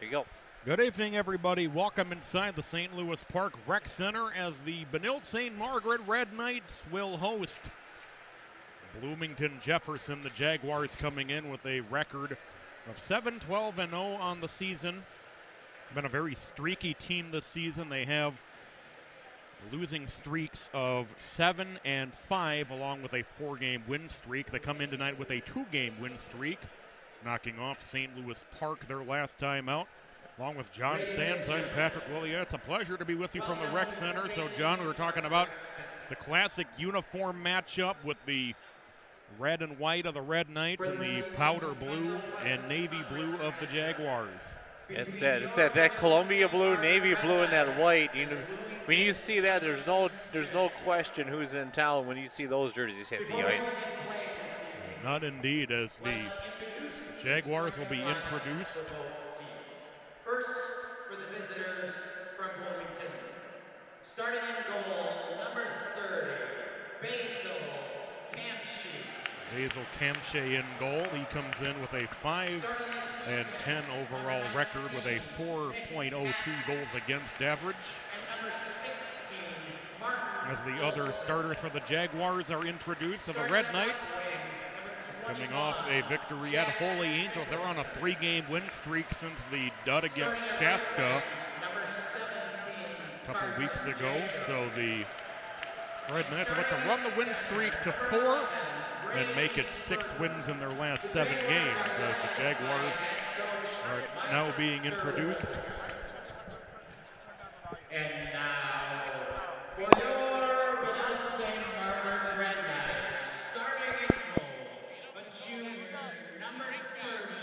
There you go. Good evening, everybody. Welcome inside the St. Louis Park Rec Center as the Benilde St. Margaret Red Knights will host Bloomington Jefferson. The Jaguars coming in with a record of 7-12-0 on the season. Been a very streaky team this season. They have losing streaks of 7 and 5 along with a 4-game win streak. They come in tonight with a 2-game win streak, knocking off St. Louis Park their last time out. Along with John Sands, I'm Patrick Williams. It's a pleasure to be with you from the Rec Center. So, John, we were talking about the classic uniform matchup with the red and white of the Red Knights and the powder blue and navy blue of the Jaguars. It's that Columbia blue, navy blue, and that white. You know, when you see that, there's no question who's in town when you see those jerseys hit the ice. Not indeed, as the Jaguars will be introduced. First, for the visitors from Bloomington, starting in goal, number 30, Basil Kamshay in goal. He comes in with a 5-10 overall record with a 4.02 goals against average. As the other starters for the Jaguars are introduced to the Red Knights, coming off a victory at Holy Angels. They're on a 3-game win streak since the dud against Chaska a couple weeks ago. So the Red Knights are about to run the win streak to 4 and make it 6 wins in their last 7 games, as the Jaguars are now being introduced. And now, for your Benilde St. Margaret Red Knights, starting in goal, a junior, number 30,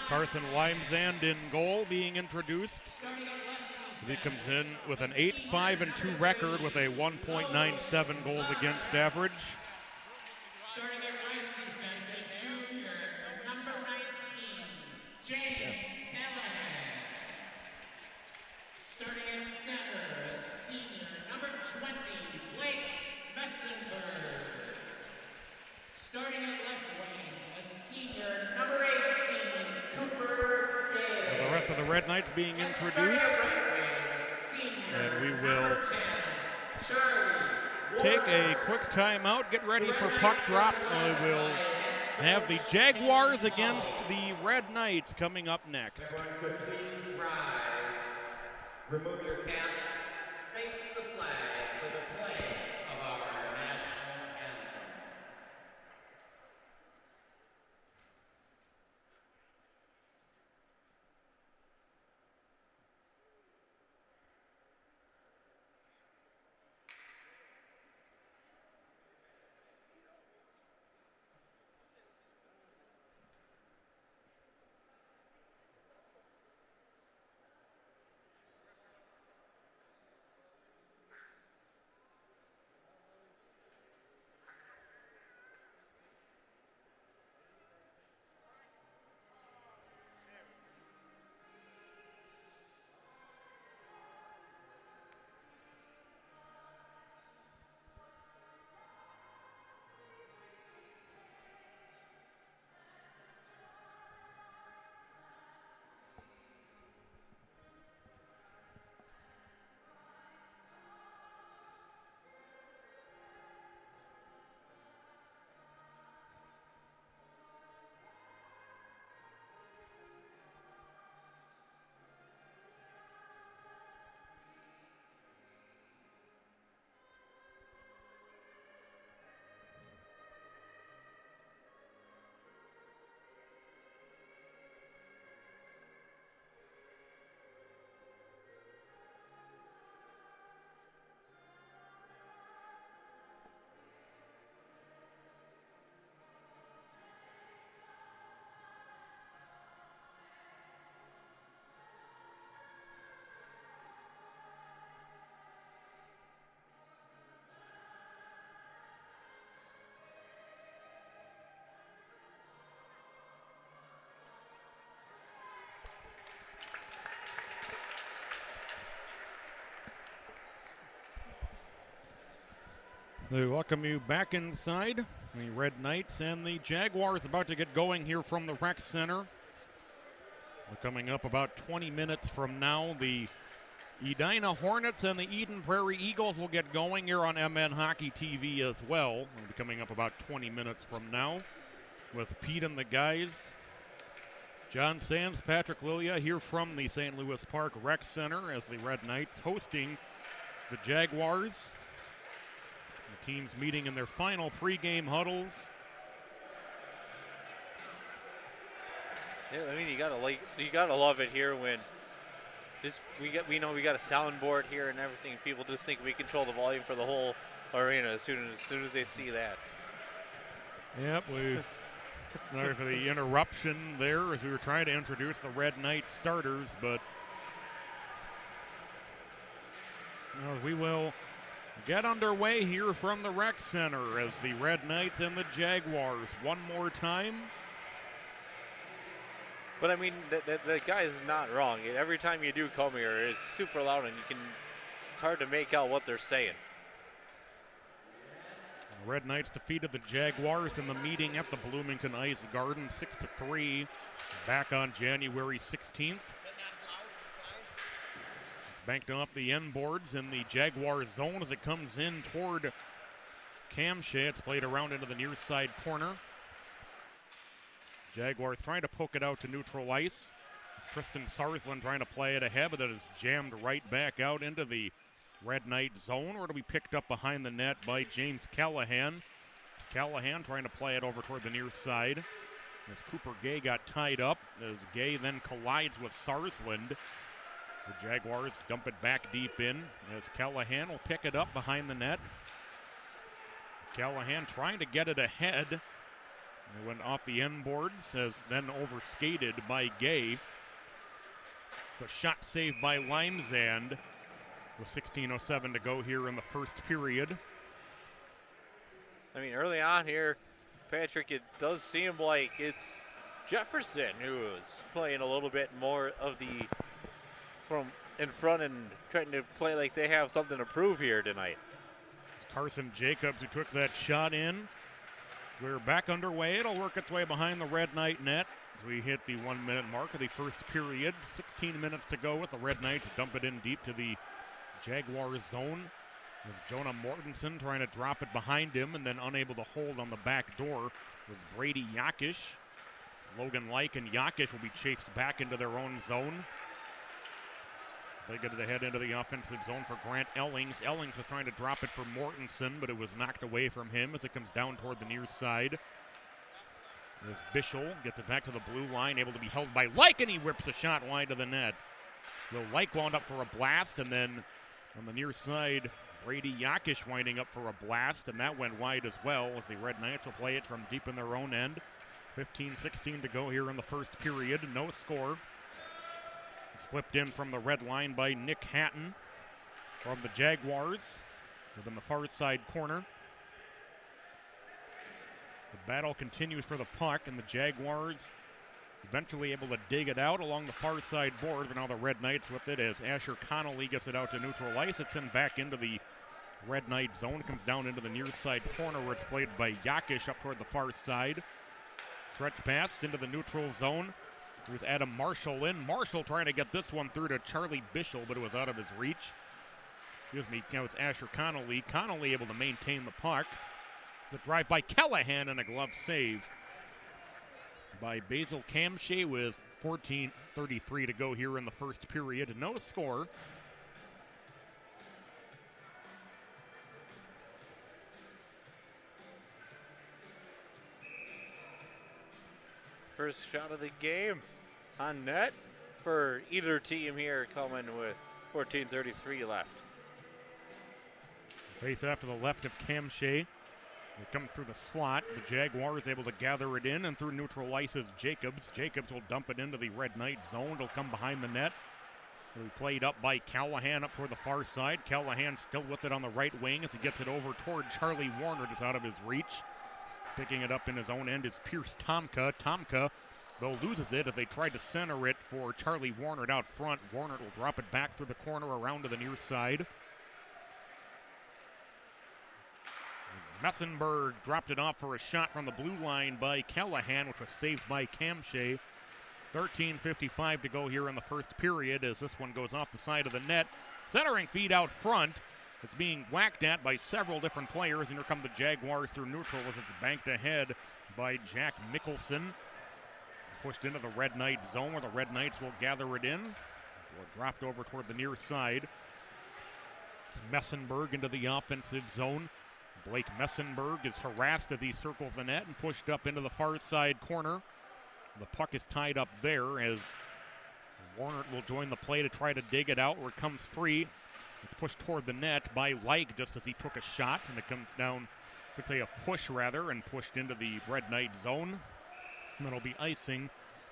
Carson Limesand in goal, being introduced. He comes in with an 8-5-2 record with a 1.97 goals against average. Starting at right defense, a junior, number 19, James Callahan. Starting at center, a senior, number 20, Blake Messenberg. Starting at left wing, a senior, number 18, Cooper Gale. The rest of the Red Knights being introduced. And we will take a quick timeout, get ready for puck drop. We will have the Jaguars against the Red Knights coming up next. Everyone could please rise, remove your caps, face the flag for the play of our national anthem. We welcome you back inside. The Red Knights and the Jaguars about to get going here from the Rec Center. Coming up about 20 minutes from now, the Edina Hornets and the Eden Prairie Eagles will get going here on MN Hockey TV as well. It'll be coming up about 20 minutes from now with Pete and the guys. John Sands, Patrick Lilia here from the St. Louis Park Rec Center as the Red Knights hosting the Jaguars. The teams meeting in their final pregame huddles. Yeah, I mean, you gotta love it here when we know we got a soundboard here and everything. People just think we control the volume for the whole arena as soon as they see that. Yep, sorry for the interruption there as we were trying to introduce the Red Knight starters, but we will get underway here from the Rec Center as the Red Knights and the Jaguars one more time. But I mean, that guy is not wrong. Every time you do come here, it's super loud and it's hard to make out what they're saying. The Red Knights defeated the Jaguars in the meeting at the Bloomington Ice Garden 6-3 back on January 16th. It's banked off the end boards in the Jaguar zone as it comes in toward Cam Shea. It's played around into the near side corner. Jaguars trying to poke it out to neutral ice. It's Tristan Sarsland trying to play it ahead, but it is jammed right back out into the Red Knight zone, where it'll be picked up behind the net by James Callahan. Callahan trying to play it over toward the near side as Cooper Gay got tied up, as Gay then collides with Sarsland. The Jaguars dump it back deep in as Callahan will pick it up behind the net. Callahan trying to get it ahead. It went off the end boards, as then overskated by Gay. The shot saved by Limesand with 16:07 to go here in the first period. I mean, early on here, Patrick, it does seem like it's Jefferson who is playing a little bit more of the from in front and trying to play like they have something to prove here tonight. It's Carson Jacobs who took that shot in. We're back underway. It'll work its way behind the Red Knight net as we hit the 1 minute mark of the first period. 16 minutes to go with the Red Knights dump it in deep to the Jaguars zone. As Jonah Mortensen trying to drop it behind him and then unable to hold on the back door was Brady Yakish. Logan Like and Yakish will be chased back into their own zone. They get it ahead into the offensive zone for Grant Ellings. Ellings was trying to drop it for Mortensen, but it was knocked away from him as it comes down toward the near side. As Bischel gets it back to the blue line, able to be held by Like, and he whips a shot wide to the net. Will Like wound up for a blast, and then on the near side, Brady Yakish winding up for a blast, and that went wide as well as the Red Knights will play it from deep in their own end. 15-16 to go here in the first period. No score. It's flipped in from the red line by Nick Hatton from the Jaguars within the far side corner. The battle continues for the puck, and the Jaguars eventually able to dig it out along the far side board, but now the Red Knights with it as Asher Connolly gets it out to neutral ice. It's sent back into the Red Knight zone. It comes down into the near side corner where it's played by Yakish up toward the far side. Stretch pass into the neutral zone. Here's Adam Marshall in. Marshall trying to get this one through to Charlie Bischel, but it was out of his reach. Excuse me, now it's Asher Connolly. Connolly able to maintain the puck. The drive by Callahan and a glove save by Basil Camshea with 14:33 to go here in the first period. No score. First shot of the game on net for either team here, coming with 14:33 left. Face off to the left of Camshea. It comes through the slot. The Jaguars able to gather it in, and through neutral ice is Jacobs. Jacobs will dump it into the Red Knight zone. It'll come behind the net. It'll be played up by Callahan up toward the far side. Callahan still with it on the right wing as he gets it over toward Charlie Warner, just out of his reach. Picking it up in his own end is Pierce Tomka. Tomka, though, loses it as they tried to center it for Charlie Warner out front. Warner will drop it back through the corner around to the near side. Messenberg dropped it off for a shot from the blue line by Callahan, which was saved by Camshea. 13:55 to go here in the first period as this one goes off the side of the net. Centering feed out front. It's being whacked at by several different players, and here come the Jaguars through neutral as it's banked ahead by Jack Mickelson. Pushed into the Red Knight zone where the Red Knights will gather it in. Or dropped over toward the near side. It's Messenberg into the offensive zone. Blake Messenberg is harassed as he circles the net and pushed up into the far side corner. The puck is tied up there as Warner will join the play to try to dig it out where it comes free. It's pushed toward the net by Like just as he took a shot, and it comes down, I could say a push rather, and pushed into the Red Knight zone. And that'll be icing,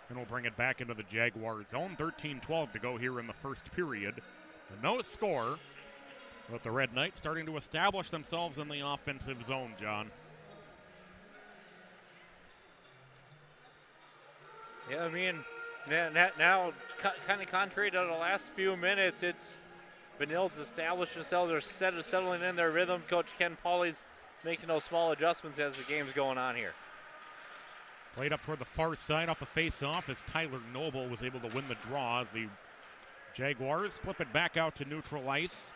and we'll bring it back into the Jaguar zone. 13-12 to go here in the first period. And no score, but the Red Knights starting to establish themselves in the offensive zone, John. Yeah, I mean, now kind of contrary to the last few minutes, it's Benilde's established themselves. They're settling in their rhythm. Coach Ken Pauly's making those small adjustments as the game's going on here. Played up toward the far side off the face-off as Tyler Noble was able to win the draw as the Jaguars flip it back out to neutral ice.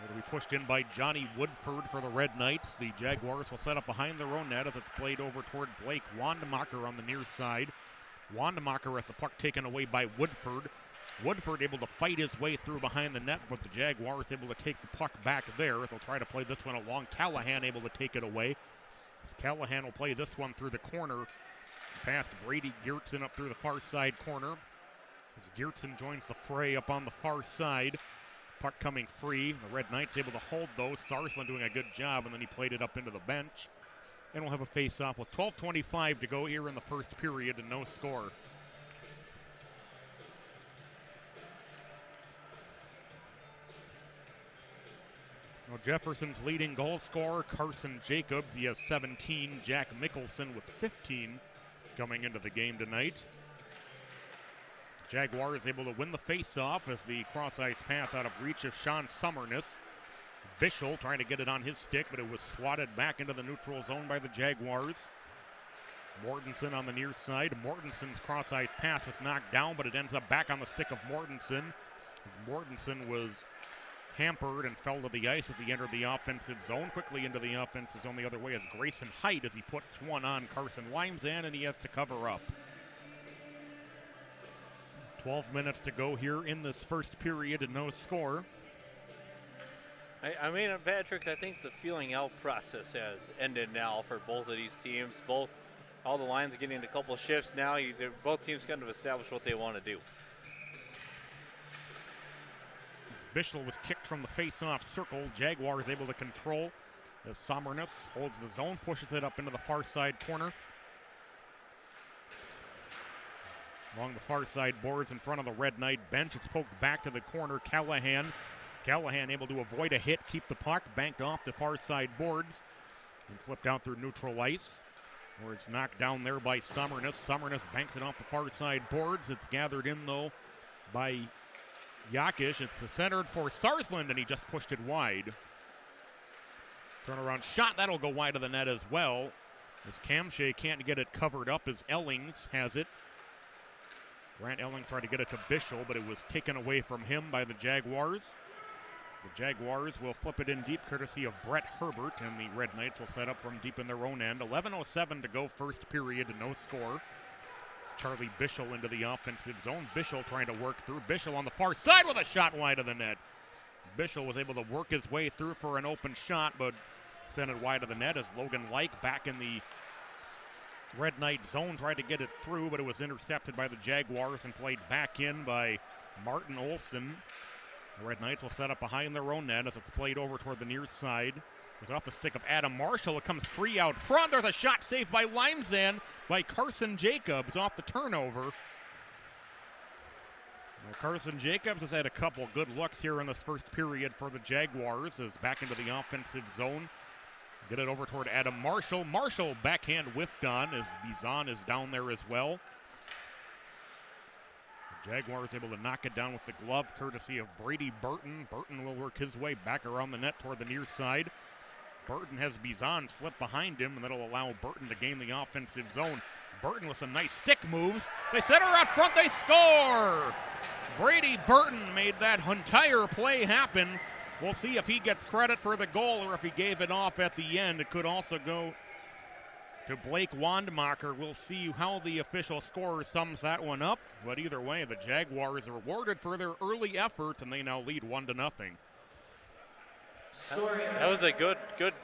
It'll be pushed in by Johnny Woodford for the Red Knights. The Jaguars will set up behind their own net as it's played over toward Blake Wandemacher on the near side. Wandemacher has the puck taken away by Woodford. Woodford able to fight his way through behind the net, but the Jaguars able to take the puck back there as they'll try to play this one along. Callahan able to take it away. As Callahan will play this one through the corner. Past Brady Geertsen up through the far side corner. As Geertsen joins the fray up on the far side. Puck coming free. The Red Knights able to hold those. Sarsland doing a good job, and then he played it up into the bench. And we'll have a face-off with 12:25 to go here in the first period and no score. Well, Jefferson's leading goal scorer, Carson Jacobs. He has 17. Jack Mickelson with 15 coming into the game tonight. Jaguars able to win the face-off as the cross-ice pass out of reach of Sean Summerness. Bischel trying to get it on his stick, but it was swatted back into the neutral zone by the Jaguars. Mortensen on the near side. Mortensen's cross-ice pass was knocked down, but it ends up back on the stick of Mortensen. Mortensen was hampered and fell to the ice as he entered the offensive zone. Quickly into the offensive zone the other way as Grayson Height as he puts one on Carson Wimsan, and he has to cover up. 12 minutes to go here in this first period and no score. I mean, Patrick, I think the feeling out process has ended now for both of these teams. All the lines getting a couple shifts now. Both teams kind of established what they want to do. Bischel was kicked from the face-off circle. Jaguars able to control as Sommerness holds the zone, pushes it up into the far side corner. Along the far side boards in front of the Red Knight bench. It's poked back to the corner. Callahan able to avoid a hit, keep the puck, banked off the far side boards, and flipped out through neutral ice, where it's knocked down there by Sommerness. Sommerness banks it off the far side boards. It's gathered in, though, by Yakish. It's centered for Sarsland, and he just pushed it wide. Turnaround shot, that'll go wide of the net as well, as Kamshay can't get it covered up as Ellings has it. Grant Ellings tried to get it to Bischel, but it was taken away from him by the Jaguars. The Jaguars will flip it in deep courtesy of Brett Herbert, and the Red Knights will set up from deep in their own end. 11:07 to go first period and no score. Charlie Bischel into the offensive zone. Bischel trying to work through. Bischel on the far side with a shot wide of the net. Bischel was able to work his way through for an open shot, but sent it wide of the net as Logan Like back in the Red Knight zone tried to get it through, but it was intercepted by the Jaguars and played back in by Martin Olson. The Red Knights will set up behind their own net as it's played over toward the near side. It's off the stick of Adam Marshall. It comes free out front. There's a shot saved by Limezan by Carson Jacobs off the turnover. Well, Carson Jacobs has had a couple good looks here in this first period for the Jaguars as back into the offensive zone. Get it over toward Adam Marshall. Marshall backhand whiffed on as Bizon is down there as well. The Jaguars able to knock it down with the glove courtesy of Brady Burton. Burton will work his way back around the net toward the near side. Burton has Bizon slip behind him, and that'll allow Burton to gain the offensive zone. Burton with some nice stick moves. They center out front, they score! Brady Burton made that entire play happen. We'll see if he gets credit for the goal or if he gave it off at the end. It could also go to Blake Wandmacher. We'll see how the official scorer sums that one up. But either way, the Jaguars are rewarded for their early effort, and they now lead 1-0. That was a good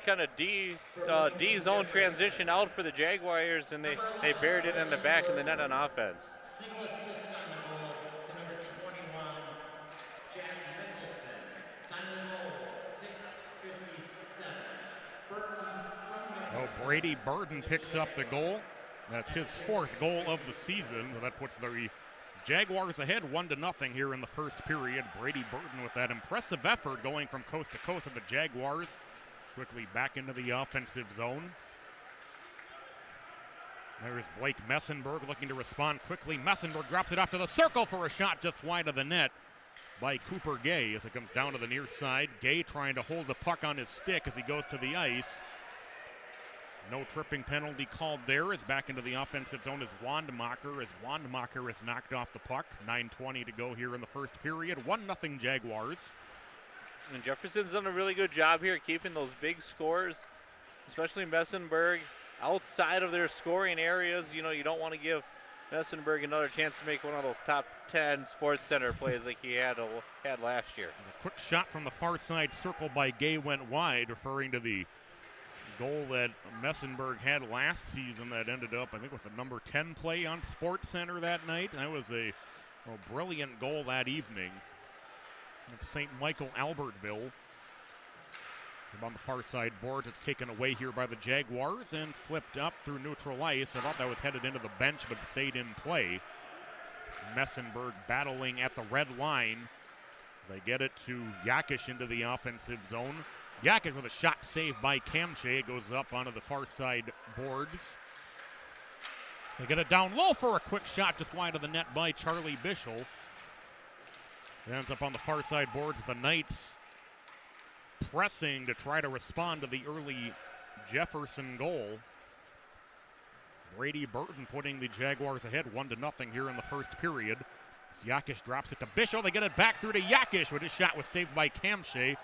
kind of D zone transition out for the Jaguars, and they buried it in the back of the net on offense. Single assist on the goal to number 21, Jack Nicholson. Time of the goal, 6:57. Burton from Nicholson. Brady Burton picks up the goal. That's his 4th goal of the season. So that puts the Jaguars ahead 1-0 here in the first period. Brady Burton with that impressive effort going from coast to coast of the Jaguars. Quickly back into the offensive zone. There's Blake Messenberg looking to respond quickly. Messenberg drops it off to the circle for a shot just wide of the net by Cooper Gay as it comes down to the near side. Gay trying to hold the puck on his stick as he goes to the ice. No tripping penalty called there. As back into the offensive zone is Wandmacher as Wandmacher is knocked off the puck. 9:20 to go here in the first period. 1-0 Jaguars. And Jefferson's done a really good job here keeping those big scores, especially Messenberg, outside of their scoring areas. You know, you don't want to give Messenberg another chance to make one of those top 10 Sports Center plays like he had last year. A quick shot from the far side circle by Gay went wide, referring to the goal that Messenberg had last season that ended up, I think, with a number 10 play on Sports Center that night. That was a brilliant goal that evening. It's St. Michael Albertville. On the far side board, it's taken away here by the Jaguars and flipped up through neutral ice. I thought that was headed into the bench, but it stayed in play. It's Messenberg battling at the red line. They get it to Yakish into the offensive zone. Yakish with a shot saved by Kamshay. It goes up onto the far side boards. They get it down low for a quick shot just wide of the net by Charlie Bischel. It ends up on the far side boards. The Knights pressing to try to respond to the early Jefferson goal. Brady Burton putting the Jaguars ahead 1-0 here in the first period. As Yakish drops it to Bischel. They get it back through to Yakish, but his shot was saved by Kamshay.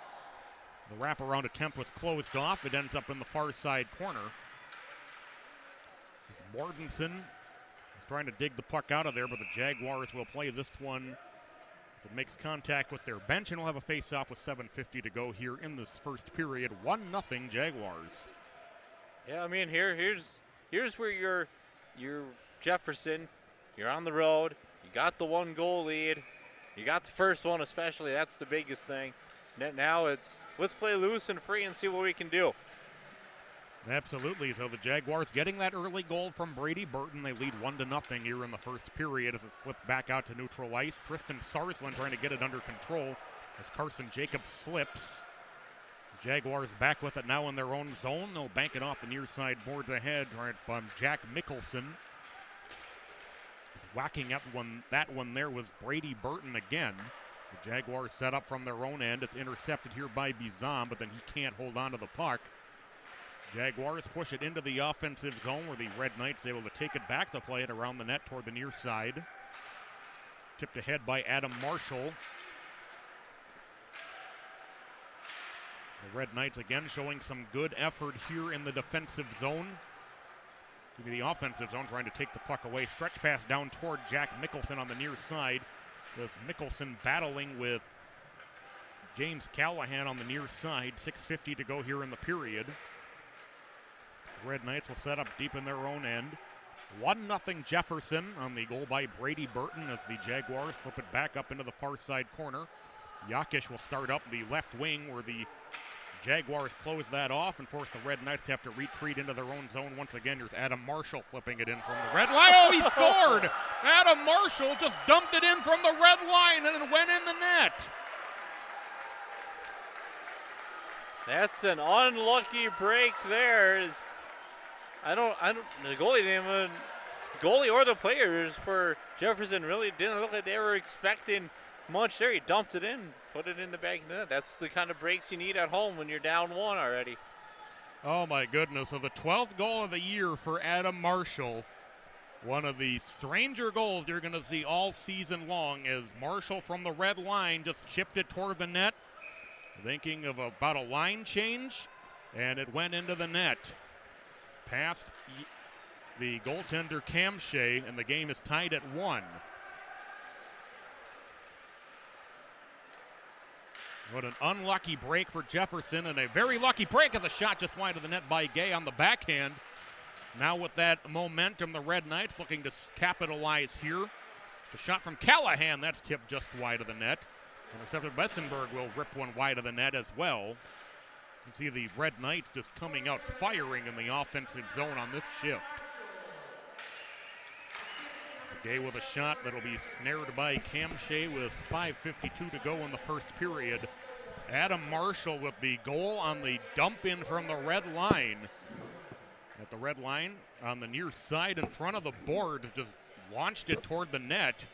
The wraparound attempt was closed off. It ends up in the far side corner. Mortensen is trying to dig the puck out of there, but the Jaguars will play this one as it makes contact with their bench, and we'll have a face-off with 7:50 to go here in this first period. 1-0 Jaguars. Yeah, I mean, here's where you're Jefferson. You're on the road. You got the 1-goal lead. You got the first one especially. That's the biggest thing. Now it's let's play loose and free and see what we can do. Absolutely. So the Jaguars getting that early goal from Brady Burton. They lead 1-0 here in the first period as it's flipped back out to neutral ice. Tristan Sarsland trying to get it under control as Carson Jacobs slips. The Jaguars back with it now in their own zone. They'll bank it off the near side boards ahead right by Jack Mickelson. Whacking up that one there was Brady Burton again. The Jaguars set up from their own end. It's intercepted here by Bizam, but then he can't hold on to the puck. Jaguars push it into the offensive zone where the Red Knights able to take it back to play it around the net toward the near side. Tipped ahead by Adam Marshall. The Red Knights again showing some good effort here in the defensive zone. The offensive zone trying to take the puck away. Stretch pass down toward Jack Mickelson on the near side. With Mickelson battling with James Callahan on the near side. 6:50 to go here in the period. The Red Knights will set up deep in their own end. 1-0 Jefferson on the goal by Brady Burton as the Jaguars flip it back up into the far side corner. Yakish will start up the left wing where the Jaguars close that off and force the Red Knights to have to retreat into their own zone. Once again, here's Adam Marshall flipping it in from the red line. Oh, he scored! Adam Marshall just dumped it in from the red line and it went in the net. That's an unlucky break there. The goalie or the players for Jefferson really didn't look like they were expecting much there. He dumped it in, put it in the back of the net. That's the kind of breaks you need at home when you're down one already. Oh my goodness. So the 12th goal of the year for Adam Marshall. One of the stranger goals you're going to see all season long as Marshall from the red line just chipped it toward the net, thinking of about a line change, and it went into the net. Past the goaltender Cam Shea, and the game is tied at 1. What an unlucky break for Jefferson, and a very lucky break of the shot just wide of the net by Gay on the backhand. Now with that momentum, the Red Knights looking to capitalize here. The shot from Callahan, that's tipped just wide of the net. Intercepted Bessenberg will rip one wide of the net as well. You can see the Red Knights just coming out firing in the offensive zone on this shift. It's Gay with a shot that'll be snared by Cam Shea with 5:52 to go in the first period. Adam Marshall with the goal on the dump in from the red line. At the red line on the near side in front of the boards, just launched it toward the net.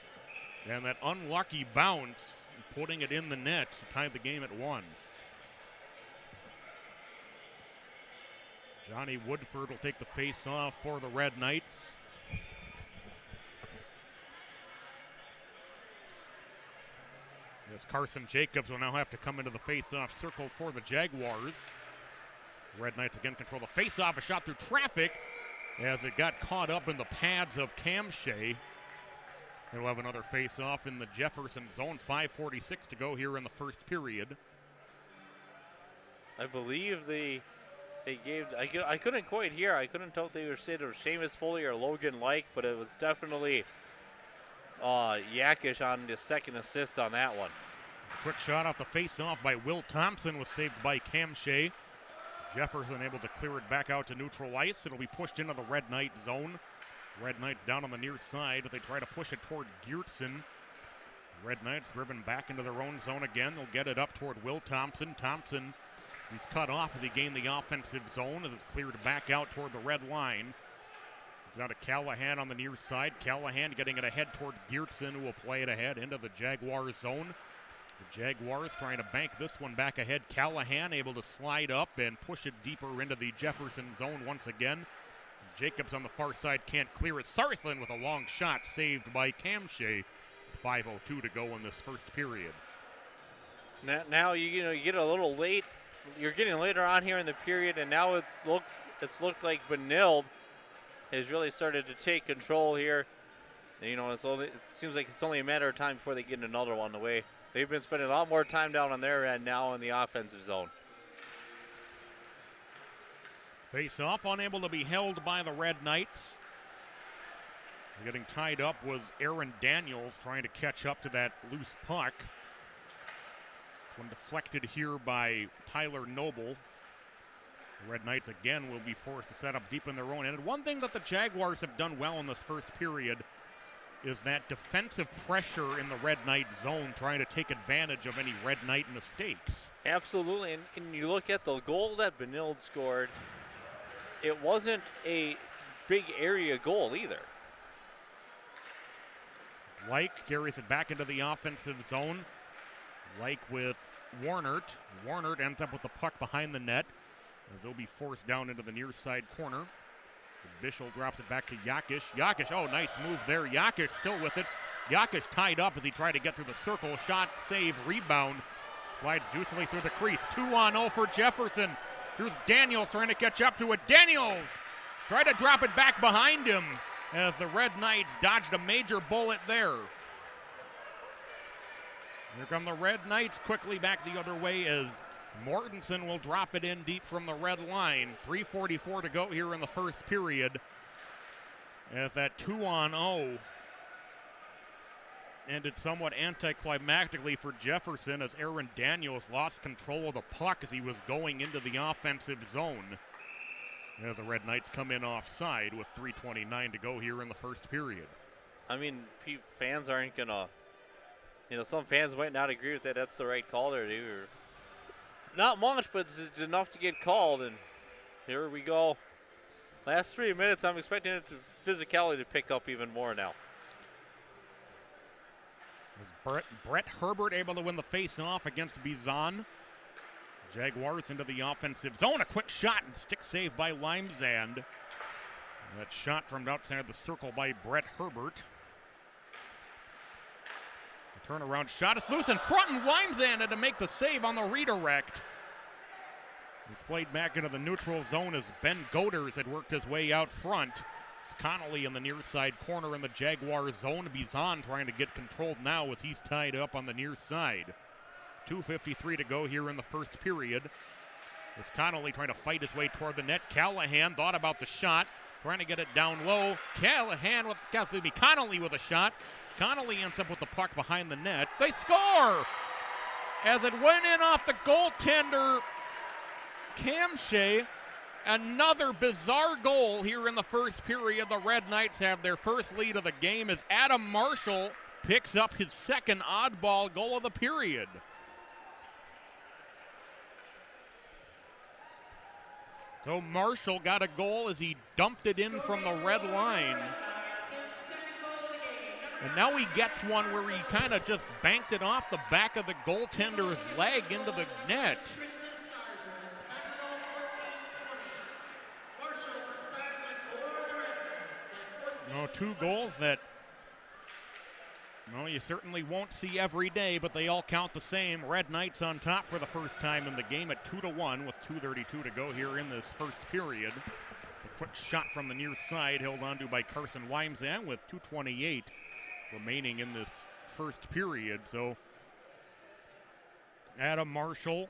And that unlucky bounce, putting it in the net to tie the game at 1. Johnny Woodford will take the face-off for the Red Knights. As Carson Jacobs will now have to come into the face-off circle for the Jaguars. Red Knights again control the face-off, a shot through traffic as it got caught up in the pads of Cam Shea. He'll have another face-off in the Jefferson zone. 5:46 to go here in the first period. I believe they gave. I couldn't quite hear. I couldn't tell if they were saying it was Seamus Foley or Logan Like, but it was definitely Yakish on the second assist on that one. Quick shot off the face-off by Will Thompson was saved by Cam Shea. Jefferson able to clear it back out to neutral ice. It'll be pushed into the Red Knight zone. Red Knights down on the near side as they try to push it toward Geertsen. Red Knights driven back into their own zone again. They'll get it up toward Will Thompson. Thompson, he's cut off as he gained the offensive zone as it's cleared back out toward the red line. It's out to Callahan on the near side. Callahan getting it ahead toward Geertsen, who will play it ahead into the Jaguars zone. The Jaguars trying to bank this one back ahead. Callahan able to slide up and push it deeper into the Jefferson zone once again. Jacobs on the far side can't clear it. Sarsland with a long shot saved by Cam Shea. 5:02 to go in this first period. Now you get a little late. You're getting later on here in the period, and now it's looked like Benilde has really started to take control here. And, it seems like it's only a matter of time before they get another one away. They've been spending a lot more time down on their end now in the offensive zone. Face-off, unable to be held by the Red Knights. Getting tied up was Aaron Daniels trying to catch up to that loose puck. One deflected here by Tyler Noble. The Red Knights again will be forced to set up deep in their own end. One thing that the Jaguars have done well in this first period is that defensive pressure in the Red Knight zone, trying to take advantage of any Red Knight mistakes. Absolutely, and you look at the goal that Benilde scored, it wasn't a big area goal either. Like carries it back into the offensive zone. Like with Warnert. Warnert ends up with the puck behind the net as they'll be forced down into the near side corner. Bischel drops it back to Yakish. Yakish, oh, nice move there. Yakish still with it. Yakish tied up as he tried to get through the circle. Shot, save, rebound. Slides juicily through the crease. 2-on-0 for Jefferson. Here's Daniels trying to catch up to it. Daniels tried to drop it back behind him as the Red Knights dodged a major bullet there. Here come the Red Knights quickly back the other way as Mortensen will drop it in deep from the red line. 3:44 to go here in the first period as that 2-on-0 ended somewhat anticlimactically for Jefferson as Aaron Daniels lost control of the puck as he was going into the offensive zone. As the Red Knights come in offside with 3:29 to go here in the first period. I mean, fans aren't going to, some fans might not agree with that. That's the right call there. They were not much, but it's enough to get called, and here we go. Last 3 minutes, I'm expecting it physicality to pick up even more now. Was Brett Herbert able to win the face-off against Bizan? Jaguars into the offensive zone. A quick shot and stick save by Limezand. That shot from outside the circle by Brett Herbert. The turnaround shot is loose in front, and Wimsan had to make the save on the redirect. It's played back into the neutral zone as Ben Goders had worked his way out front. It's Connolly in the near side corner in the Jaguar zone. Bizon trying to get controlled now as he's tied up on the near side. 2:53 to go here in the first period. As Connolly trying to fight his way toward the net. Callahan thought about the shot, trying to get it down low. Connolly with a shot. Connolly ends up with the puck behind the net. They score! As it went in off the goaltender, Cam Shea. Another bizarre goal here in the first period. The Red Knights have their first lead of the game as Adam Marshall picks up his second oddball goal of the period. So Marshall got a goal as he dumped it in from the red line. And now he gets one where he kind of just banked it off the back of the goaltender's leg into the net. Two goals that, you certainly won't see every day, but they all count the same. Red Knights on top for the first time in the game at 2-1 with 2:32 to go here in this first period. A quick shot from the near side held onto by Carson Wimsan with 2:28 remaining in this first period. So Adam Marshall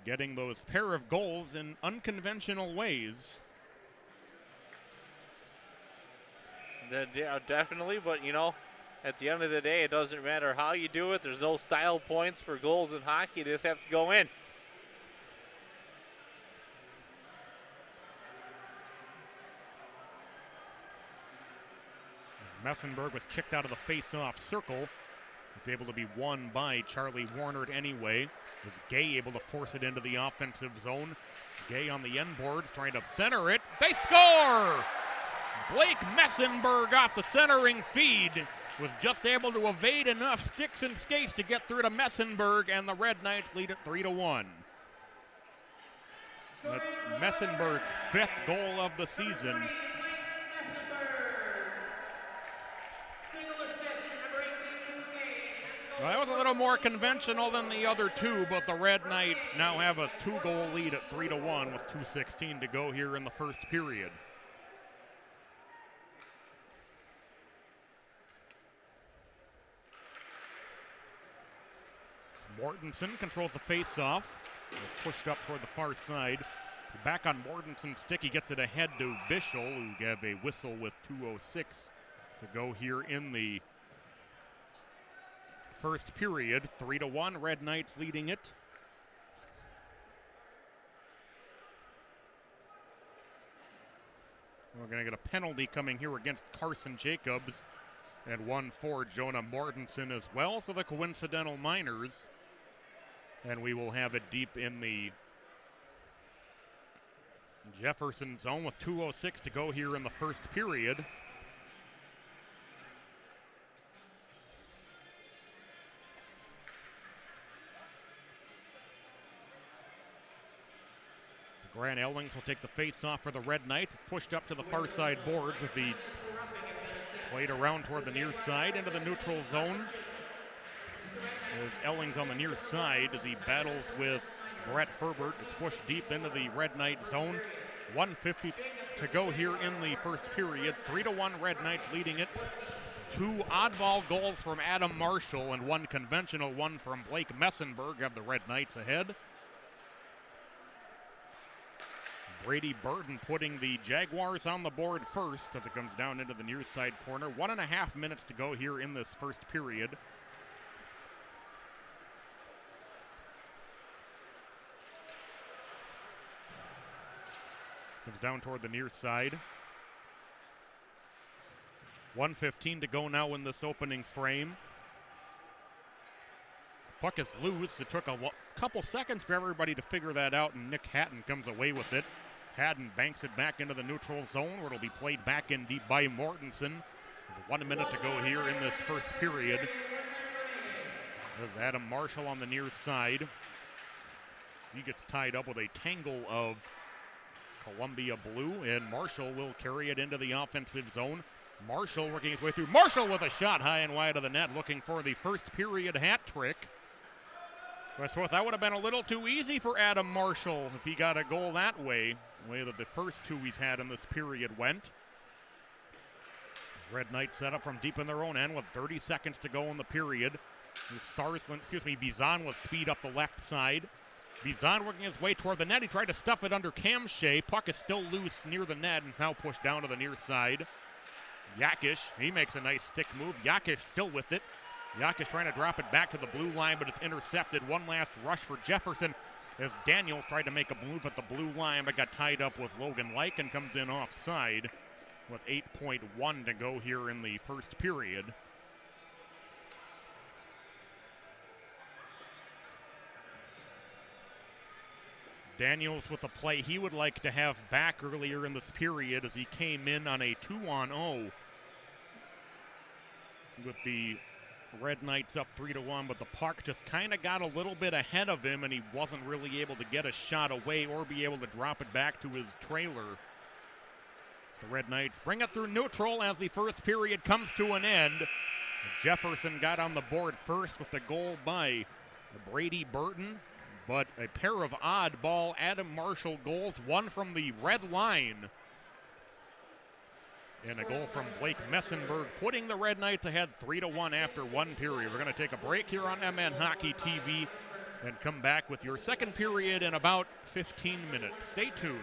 getting those pair of goals in unconventional ways. Yeah, definitely, but at the end of the day, it doesn't matter how you do it. There's no style points for goals in hockey. They just have to go in. Messenberg was kicked out of the face-off circle. It's able to be won by Charlie Warner anyway. Was Gay able to force it into the offensive zone? Gay on the end boards trying to center it. They score! Blake Messenberg off the centering feed was just able to evade enough sticks and skates to get through to Messenberg, and the Red Knights lead it 3-1. That's Messenberg's fifth goal of the season. Well, that was a little more conventional than the other two, but the Red Knights now have a 2-goal lead at 3-1 with 2:16 to go here in the first period. Mortensen controls the face-off. Pushed up toward the far side. Back on Mortensen's stick, he gets it ahead to Bischel, who gave a whistle with 2:06 to go here in the first period. 3-1, Red Knights leading it. We're going to get a penalty coming here against Carson Jacobs, and one for Jonah Mortensen as well for the Coincidental Miners. And we will have it deep in the Jefferson zone with 2:06 to go here in the first period. So Grant Ellings will take the face-off for the Red Knights. It's pushed up to the far side boards with the played around toward the near side into the neutral zone. There's Ellings on the near side as he battles with Brett Herbert. It's pushed deep into the Red Knight zone. 1:50 to go here in the first period. 3-1 Red Knights leading it. Two oddball goals from Adam Marshall and one conventional one from Blake Messenberg have the Red Knights ahead. Brady Burton putting the Jaguars on the board first as it comes down into the near side corner. 1.5 minutes to go here in this first period. Comes down toward the near side. 1:15 to go now in this opening frame. Puck is loose. It took a couple seconds for everybody to figure that out, and Nick Hatton comes away with it. Hatton banks it back into the neutral zone where it'll be played back in deep by Mortensen. There's 1 minute to go here in this first period. There's Adam Marshall on the near side. He gets tied up with a tangle of Columbia blue, and Marshall will carry it into the offensive zone. Marshall working his way through. Marshall with a shot high and wide of the net, looking for the first period hat trick. I suppose that would have been a little too easy for Adam Marshall if he got a goal that way, the way that the first two he's had in this period went. Red Knights set up from deep in their own end with 30 seconds to go in the period. Bizan will speed up the left side. Bizan working his way toward the net. He tried to stuff it under Cam Shea. Puck is still loose near the net and now pushed down to the near side. Yakish, he makes a nice stick move. Yakish still with it. Yakish trying to drop it back to the blue line, but it's intercepted. One last rush for Jefferson as Daniels tried to make a move at the blue line, but got tied up with Logan Lyke and comes in offside with 8.1 to go here in the first period. Daniels with a play he would like to have back earlier in this period as he came in on a 2-on-0 with the Red Knights up 3-1, but the puck just kind of got a little bit ahead of him and he wasn't really able to get a shot away or be able to drop it back to his trailer. The Red Knights bring it through neutral as the first period comes to an end. Jefferson got on the board first with the goal by Brady Burton, but a pair of oddball Adam Marshall goals, one from the red line and a goal from Blake Messenberg, putting the Red Knights ahead 3-1 after one period. We're going to take a break here on MN Hockey TV and come back with your second period in about 15 minutes. Stay tuned.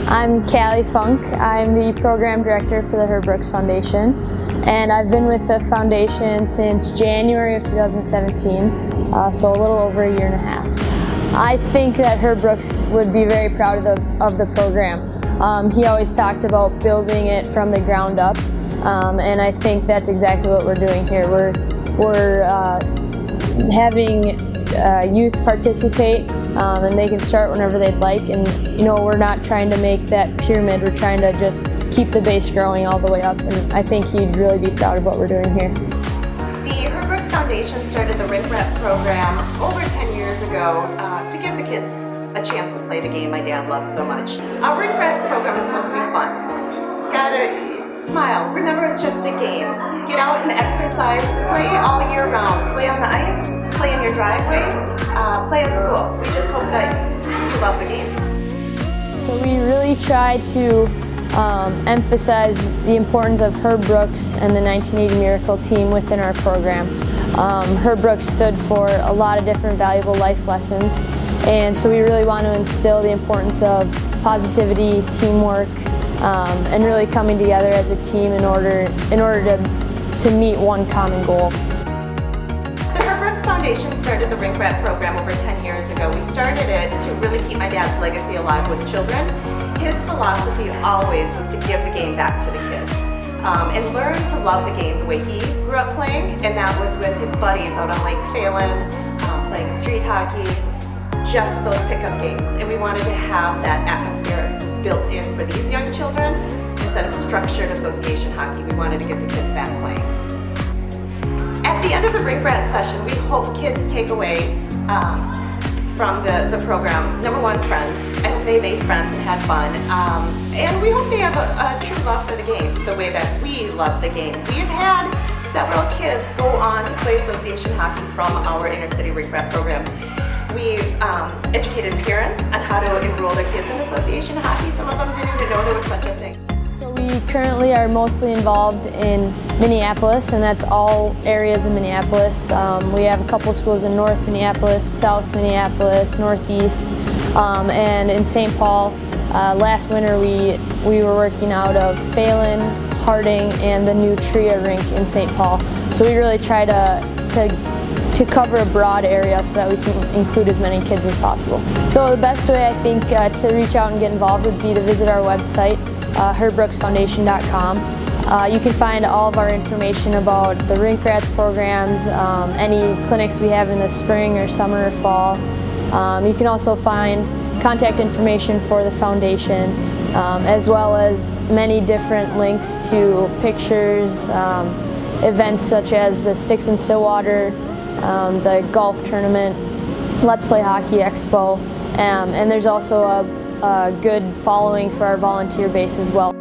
I'm Callie Funk. I'm the program director for the Herb Brooks Foundation, and I've been with the foundation since January of 2017, so a little over a year and a half. I think that Herb Brooks would be very proud of the program. He always talked about building it from the ground up, and I think that's exactly what we're doing here. We're having youth participate, and they can start whenever they'd like, and we're not trying to make that pyramid, we're trying to just keep the base growing all the way up, and I think he'd really be proud of what we're doing here. The Herb Brooks Foundation started the Rink Rep program over 10 years ago to give the kids a chance to play the game my dad loves so much. Our Rink Rep program is supposed to be fun. Gotta smile, remember it's just a game. Get out and exercise, play all year round. Play on the ice, play in your driveway, play at school. We just hope that you love the game. So we really try to emphasize the importance of Herb Brooks and the 1980 Miracle team within our program. Herb Brooks stood for a lot of different valuable life lessons, and so we really want to instill the importance of positivity, teamwork, and really coming together as a team in order to meet one common goal. The Herb Brooks Foundation started the Rink Rat program over 10 years ago. We started it to really keep my dad's legacy alive with children. His philosophy always was to give the game back to the kids and learn to love the game the way he grew up playing, and that was with his buddies out on Lake Phelan, playing street hockey, just those pickup games. And we wanted to have that atmosphere built in for these young children instead of structured association hockey. We wanted to get the kids back playing. At the end of the Rink Rat session, we hope kids take away from the program, number one, friends. I hope they made friends and had fun. And we hope they have a true love for the game, the way that we love the game. We have had several kids go on to play association hockey from our inner city Rink Rat programs. We've educated parents on how to enroll their kids in association hockey. Some of them didn't even know there was such a thing. So we currently are mostly involved in Minneapolis, and that's all areas of Minneapolis. We have a couple schools in North Minneapolis, South Minneapolis, Northeast, and in St. Paul. Last winter we were working out of Phelan, Harding, and the new Tria rink in St. Paul. So we really try to cover a broad area so that we can include as many kids as possible. So the best way I think to reach out and get involved would be to visit our website, herbrooksfoundation.com. You can find all of our information about the Rink Rats programs, any clinics we have in the spring or summer or fall. You can also find contact information for the foundation, as well as many different links to pictures, events such as the Sticks in Stillwater, the golf tournament, Let's Play Hockey Expo, and there's also a good following for our volunteer base as well.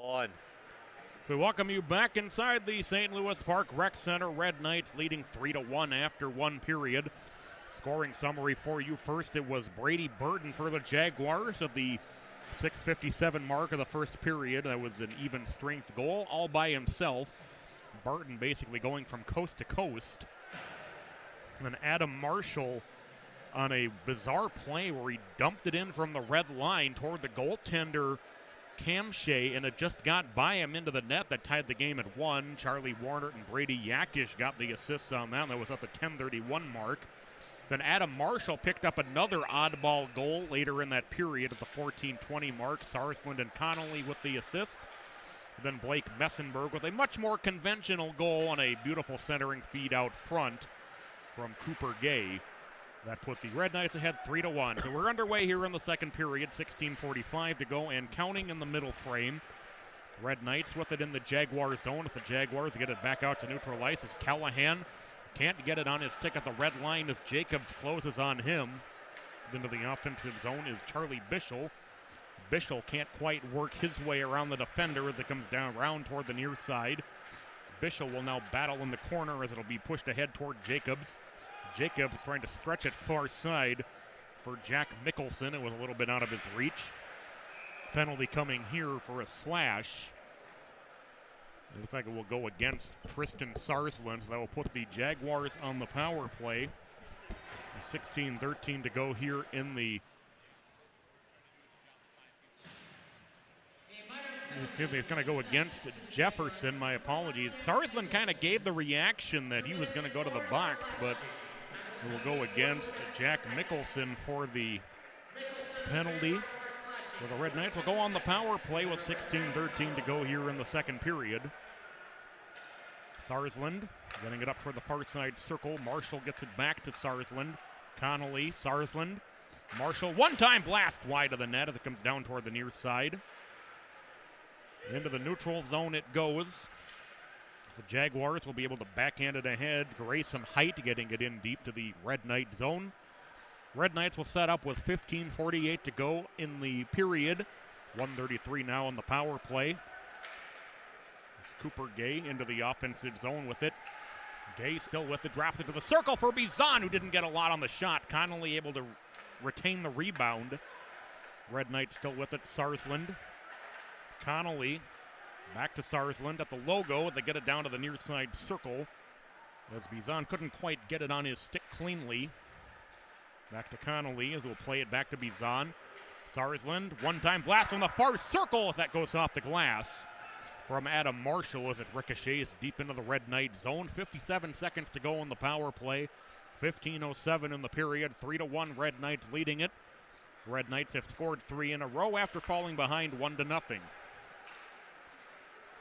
On. We welcome you back inside the St. Louis Park Rec Center. Red Knights leading 3-1 after one period. Scoring summary for you first. It was Brady Burton for the Jaguars at the 6:57 mark of the first period. That was an even strength goal all by himself. Burton basically going from coast to coast. And then Adam Marshall on a bizarre play where he dumped it in from the red line toward the goaltender Cam Shea, and it just got by him into the net. That tied the game at 1. Charlie Warner and Brady Yakish got the assists on that. That was at the 10:31 mark. Then Adam Marshall picked up another oddball goal later in that period at the 14:20 mark. Sarsland and Connolly with the assist. Then Blake Messenberg with a much more conventional goal on a beautiful centering feed out front from Cooper Gay. That put the Red Knights ahead 3-1. So we're underway here in the second period, 16:45 to go and counting in the middle frame. Red Knights with it in the Jaguar zone. If the Jaguars get it back out to neutral ice, as Callahan can't get it on his stick at the red line as Jacobs closes on him. Into the offensive zone is Charlie Bischel. Bischel can't quite work his way around the defender as it comes down around toward the near side. Bischel will now battle in the corner as it'll be pushed ahead toward Jacobs. Jacobs trying to stretch it far side for Jack Mickelson. It was a little bit out of his reach. Penalty coming here for a slash. It looks like it will go against Tristan Sarsland. That will put the Jaguars on the power play. 16:13 to go here in the... Excuse me, it's going to go against Jefferson. My apologies. Sarsland kind of gave the reaction that he was going to go to the box, but it will go against Jack Mickelson for the penalty. So the Red Knights will go on the power play with 16:13 to go here in the second period. Sarsland getting it up toward the far side circle. Marshall gets it back to Sarsland. Connolly, Sarsland. Marshall, one-time blast wide of the net as it comes down toward the near side. Into the neutral zone it goes. The Jaguars will be able to backhand it ahead. Grayson Height getting it in deep to the Red Knight zone. Red Knights will set up with 15:48 to go in the period. 1:33 now on the power play. It's Cooper Gay into the offensive zone with it. Gay still with it, drops it to the circle for Bizan, who didn't get a lot on the shot. Connolly able to retain the rebound. Red Knights still with it, Sarsland. Connolly back to Sarsland at the logo. They get it down to the near side circle as Bizan couldn't quite get it on his stick cleanly. Back to Connolly as we'll play it back to Bizan. Sarsland, one-time blast from the far circle as that goes off the glass from Adam Marshall as it ricochets deep into the Red Knight zone. 57 seconds to go on the power play. 15:07 in the period. 3-1 Red Knights leading it. Red Knights have scored 3 in a row after falling behind 1-0.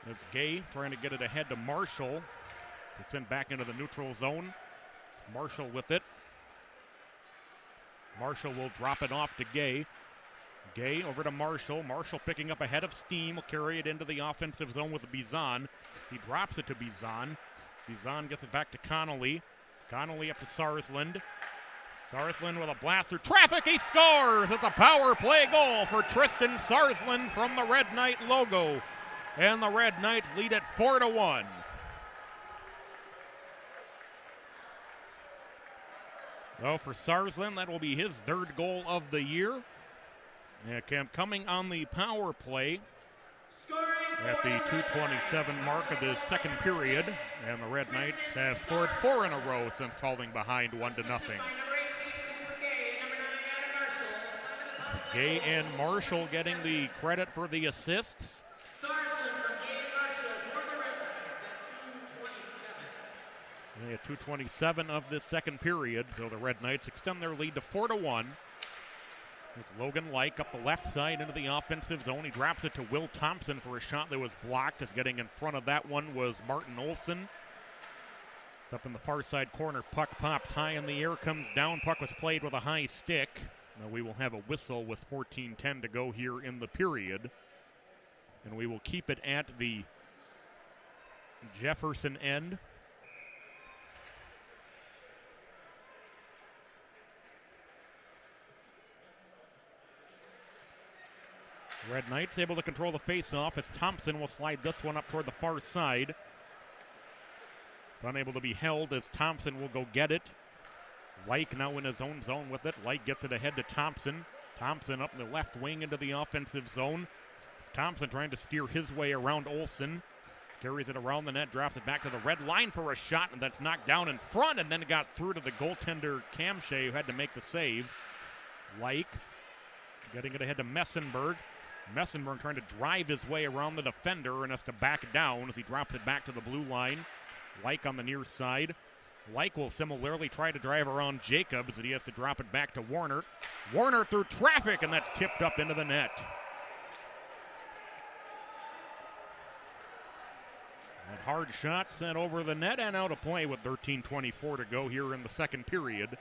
As Gay trying to get it ahead to Marshall to send back into the neutral zone. Marshall with it. Marshall will drop it off to Gay. Gay over to Marshall. Marshall picking up ahead of steam. Will carry it into the offensive zone with Bizan. He drops it to Bizan. Bizan gets it back to Connolly. Connolly up to Sarsland. Sarsland with a blast through traffic. He scores! It's a power play goal for Tristan Sarsland from the Red Knight logo. And the Red Knights lead at 4-1. Well, for Sarsland, that will be his third goal of the year. And coming on the power play at the 2:27 mark of the second period. And the Red Knights have scored 4 in a row since falling behind 1-0. Gay and Marshall getting the credit for the assists. 2:27 of this second period, so the Red Knights extend their lead to 4-1. It's Logan Like up the left side into the offensive zone. He drops it to Will Thompson for a shot that was blocked, as getting in front of that one was Martin Olson. It's up in the far side corner. Puck pops high in the air, comes down. Puck was played with a high stick. Now we will have a whistle with 14:10 to go here in the period. And we will keep it at the Jefferson end. Red Knights able to control the face-off as Thompson will slide this one up toward the far side. It's unable to be held as Thompson will go get it. Like now in his own zone with it. Like gets it ahead to Thompson. Thompson up in the left wing into the offensive zone. It's Thompson trying to steer his way around Olsen. Carries it around the net, drops it back to the red line for a shot, and that's knocked down in front, and then it got through to the goaltender, Kamshay, who had to make the save. Like getting it ahead to Messenberg. Messenberg trying to drive his way around the defender and has to back down as he drops it back to the blue line. Like on the near side. Like will similarly try to drive around Jacobs, and he has to drop it back to Warner. Warner through traffic, and that's tipped up into the net. That hard shot sent over the net and out of play with 13:24 to go here in the second period.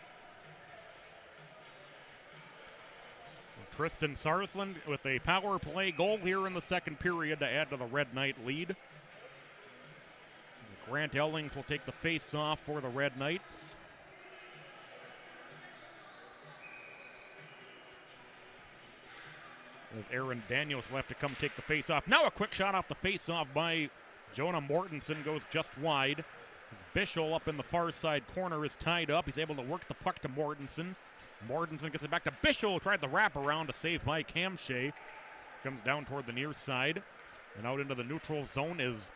Tristan Sarsland with a power play goal here in the second period to add to the Red Knight lead. Grant Ellings will take the face-off for the Red Knights. As Aaron Daniels will have to come take the face-off. Now a quick shot off the face-off by Jonah Mortensen goes just wide. As Bischel up in the far side corner is tied up. He's able to work the puck to Mortensen. Mortensen gets it back to Bischel, tried the wraparound to save by Kamshay. Comes down toward the near side. And out into the neutral zone is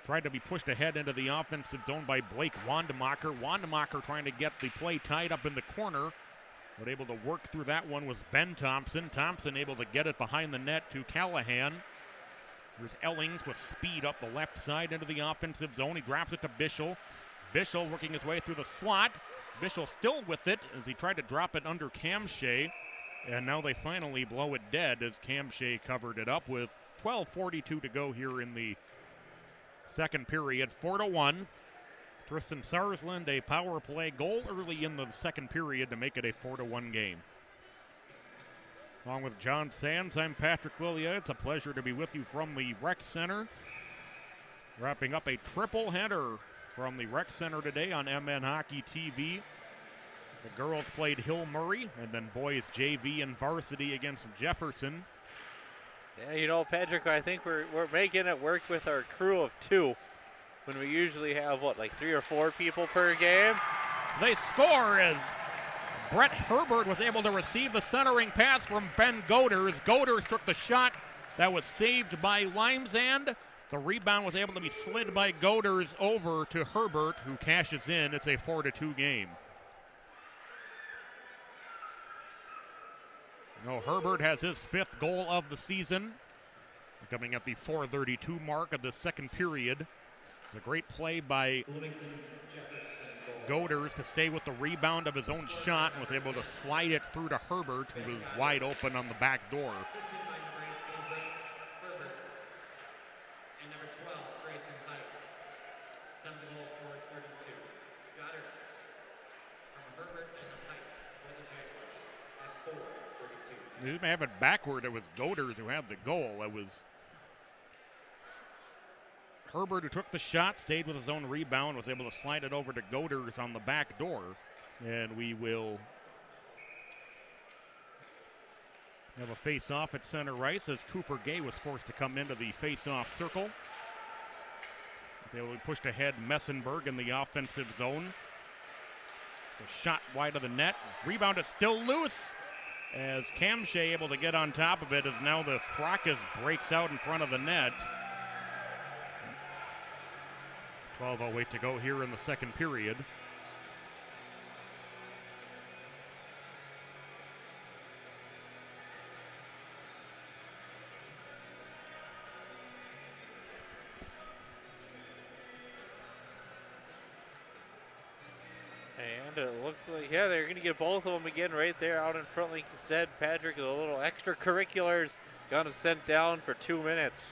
tried to be pushed ahead into the offensive zone by Blake Wandemacher. Wandemacher trying to get the play tied up in the corner. But able to work through that one was Ben Thompson. Thompson able to get it behind the net to Callahan. There's Ellings with speed up the left side into the offensive zone. He drops it to Bischel. Bischel working his way through the slot. Bischel still with it as he tried to drop it under Kamshay. And now they finally blow it dead as Kamshay covered it up with 12:42 to go here in the second period. 4-1. Tristan Sarsland, a power play goal early in the second period to make it a 4-1 game. Along with John Sands, I'm Patrick Lilia. It's a pleasure to be with you from the Rec Center. Wrapping up a triple header from the Rec Center today on MN Hockey TV. The girls played Hill Murray, and then boys JV and Varsity against Jefferson. Yeah, you know, Patrick, I think we're making it work with our crew of two when we usually have, what, like 3 or 4 people per game? They score as Brett Herbert was able to receive the centering pass from Ben Goders. Goders took the shot that was saved by Limesand. The rebound was able to be slid by Goders over to Herbert, who cashes in. It's a 4-2 game. No, Herbert has his 5th goal of the season, coming at the 4:32 mark of the second period. It's a great play by Goders to stay with the rebound of his own shot and was able to slide it through to Herbert, who was wide open on the back door. You may have it backward. It was Goders who had the goal. It was Herbert who took the shot, stayed with his own rebound, was able to slide it over to Goders on the back door. And we will have a face-off at center ice as Cooper Gay was forced to come into the face-off circle. They will be pushed ahead Messenberg in the offensive zone. A shot wide of the net. Rebound is still loose. As Kamshay able to get on top of it as now the fracas breaks out in front of the net. 12:08 to go here in the second period. And it looks like, yeah, they're going to get both of them again right there out in front, like you said, Patrick. A little extracurriculars got them sent down for 2 minutes.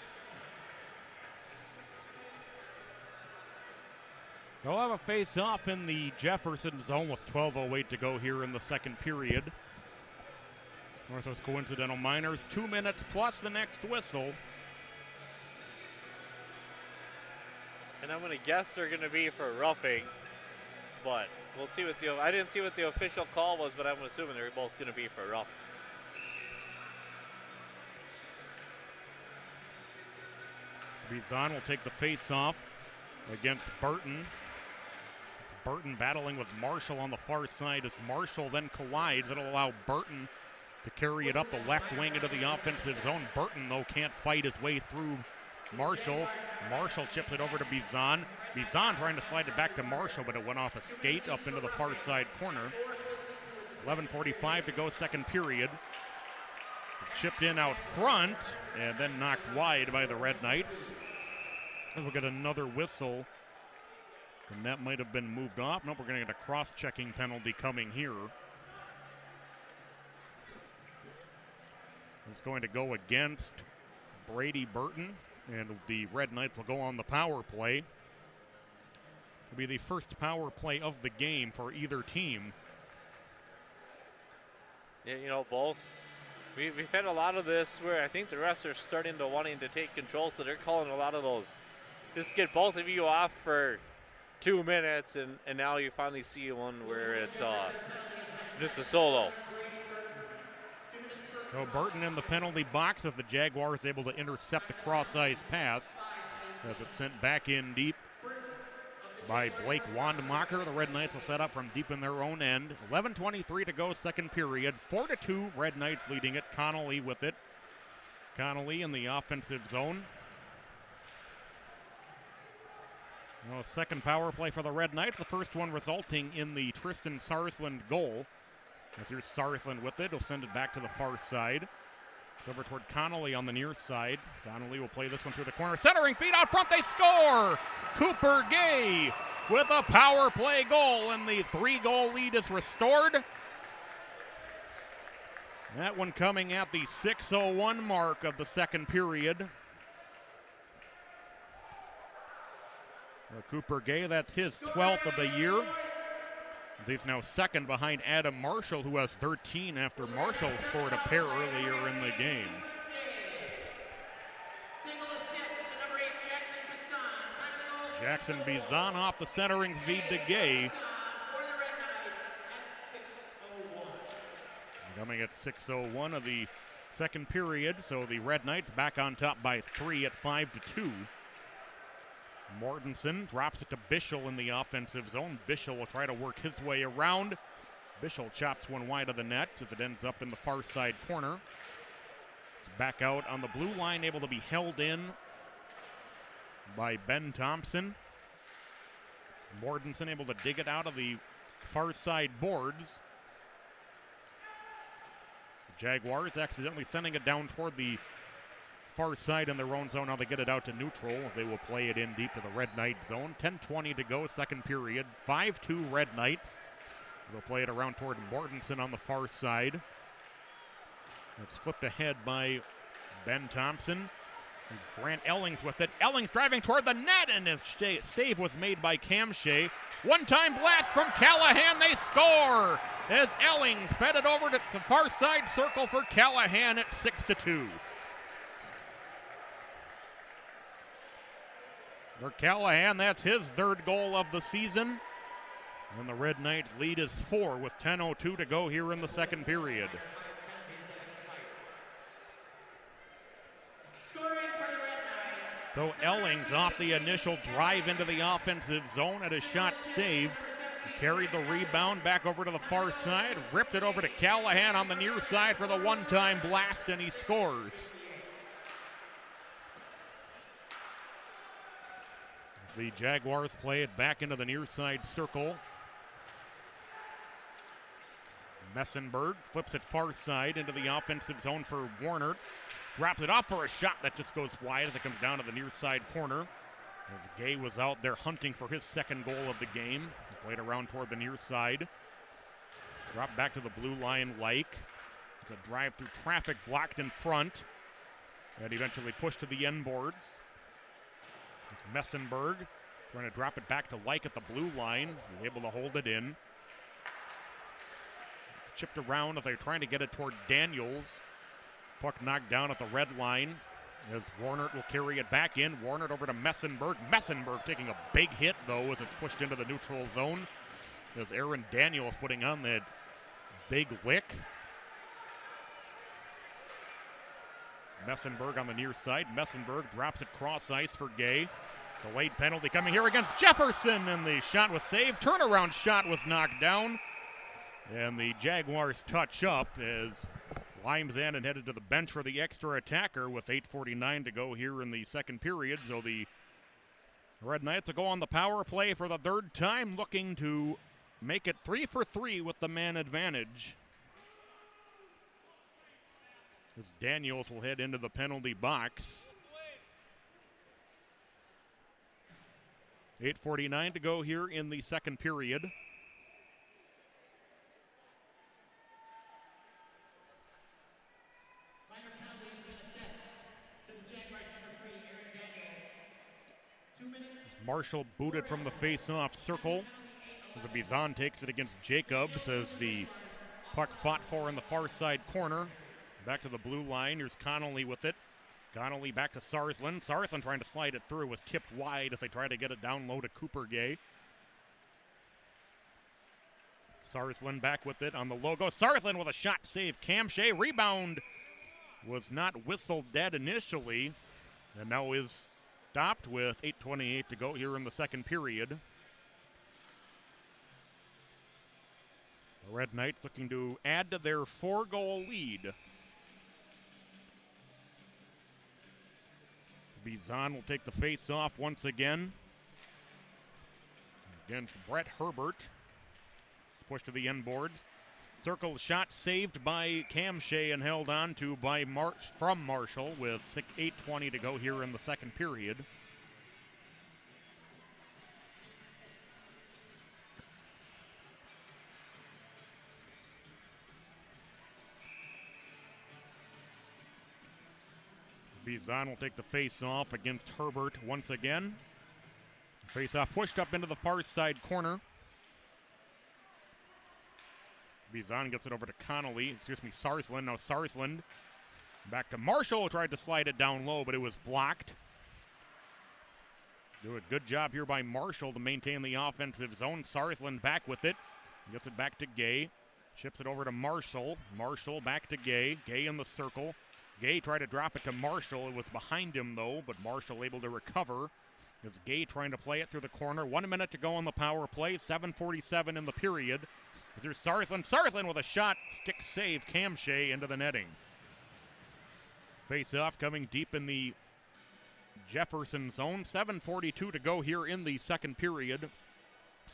They'll have a face-off in the Jefferson zone with 12:08 to go here in the second period. Northwest Coincidental Miners, 2 minutes plus the next whistle. And I'm going to guess they're going to be for roughing, but we'll see what I didn't see what the official call was, but I'm assuming they're both going to be for rough. Bizon will take the face-off against Burton. It's Burton battling with Marshall on the far side as Marshall then collides. It'll allow Burton to carry it up the left wing into the offensive zone. Burton, though, can't fight his way through Marshall. Marshall chips it over to Bizon. Bizon trying to slide it back to Marshall, but it went off a skate up into the far side corner. 11:45 to go, second period. Chipped in out front and then knocked wide by the Red Knights. We'll get another whistle, and that might have been moved off. Nope, we're going to get a cross-checking penalty coming here. It's going to go against Brady Burton, and the Red Knights will go on the power play. It'll be the first power play of the game for either team. Yeah, you know, both. We've had a lot of this where I think the refs are starting to wanting to take control, so they're calling a lot of those. Just get both of you off for 2 minutes, and now you finally see one where it's just a solo. So Burton in the penalty box as the Jaguars able to intercept the cross-ice pass as it's sent back in deep by Blake Wandemacher. The Red Knights will set up from deep in their own end. 11:23 to go, second period. 4-2, Red Knights leading it. Connolly with it. Connolly in the offensive zone. Well, second power play for the Red Knights. The first one resulting in the Tristan Sarsland goal. As here's Sarsland with it. He'll send it back to the far side. It's over toward Connolly on the near side. Connolly will play this one through the corner. Centering feed out front. They score! Cooper Gay with a power play goal, and the 3-goal lead is restored. That one coming at the 6:01 mark of the second period. Cooper Gay, that's his 12th of the year. He's now second behind Adam Marshall, who has 13 after Marshall scored a pair earlier in the game. Jackson Bizon off the centering feed to Gay. Coming at 6:01 of the second period, so the Red Knights back on top by 3 at 5-2. Mortensen drops it to Bischel in the offensive zone. Bischel will try to work his way around. Bischel chops one wide of the net as it ends up in the far side corner. It's back out on the blue line, able to be held in by Ben Thompson. It's Mortensen able to dig it out of the far side boards. The Jaguars accidentally sending it down toward the far side in their own zone. Now they get it out to neutral. They will play it in deep to the Red Knight zone. 10:20 to go, second period. 5-2 Red Knights. They'll play it around toward Mortensen on the far side. It's flipped ahead by Ben Thompson. There's Grant Ellings with it. Ellings driving toward the net, and a save was made by Cam Shea. One-time blast from Callahan. They score as Ellings fed it over to the far side circle for Callahan at 6-2. For Callahan, that's his third goal of the season. And the Red Knights lead is 4 with 10:02 to go here in the second period. So Ellings off the initial drive into the offensive zone at a shot saved. He carried the rebound back over to the far side, ripped it over to Callahan on the near side for the one-time blast, and he scores. The Jaguars play it back into the near side circle. Messenberg flips it far side into the offensive zone for Warner. Drops it off for a shot that just goes wide as it comes down to the near side corner. As Gay was out there hunting for his second goal of the game. He played around toward the near side. Dropped back to the blue line like. To drive through traffic blocked in front. And eventually pushed to the end boards. It's Messenberg trying to drop it back to Like at the blue line. He's able to hold it in. Chipped around as they're trying to get it toward Daniels. Puck knocked down at the red line as Warner will carry it back in. Warner over to Messenberg. Messenberg taking a big hit, though, as it's pushed into the neutral zone. As Aaron Daniels putting on that big lick. Messenberg on the near side. Messenberg drops it cross ice for Gay. Delayed penalty coming here against Jefferson, and the shot was saved. Turnaround shot was knocked down. And the Jaguars touch up as Limes in and headed to the bench for the extra attacker with 8:49 to go here in the second period. So the Red Knights will go on the power play for the third time, looking to make it 3 for 3 with the man advantage. As Daniels will head into the penalty box. 8:49 to go here in the second period. Minor penalty has been assessed to the Jaguars number 3, Aaron Daniels. 2 minutes. Marshall booted from the face-off circle as Bizan takes it against Jacobs as the puck fought for in the far side corner. Back to the blue line. Here's Connolly with it. Connolly back to Sarsland. Sarsland trying to slide it through, was tipped wide as they try to get it down low to Cooper Gay. Sarsland back with it on the logo. Sarsland with a shot save. Cam Shea rebound was not whistled dead initially, and now is stopped with 8:28 to go here in the second period. The Red Knights looking to add to their 4-goal lead. Bizan will take the face-off once again against Brett Herbert. It's pushed to the end boards. Circle shot saved by Cam Shea and held on to by from Marshall with 8:20 to go here in the second period. Bizan will take the face-off against Herbert once again. Face-off pushed up into the far side corner. Bizan gets it over to Sarsland. Now Sarsland back to Marshall. Tried to slide it down low, but it was blocked. Do a good job here by Marshall to maintain the offensive zone. Sarsland back with it. Gets it back to Gay. Chips it over to Marshall. Marshall back to Gay. Gay in the circle. Gay tried to drop it to Marshall. It was behind him, though, but Marshall able to recover. As Gay trying to play it through the corner. 1 minute to go on the power play. 7:47 in the period. There's Sarsland. Sarsland with a shot. Stick save. Cam Shea into the netting. Face-off coming deep in the Jefferson zone. 7:42 to go here in the second period.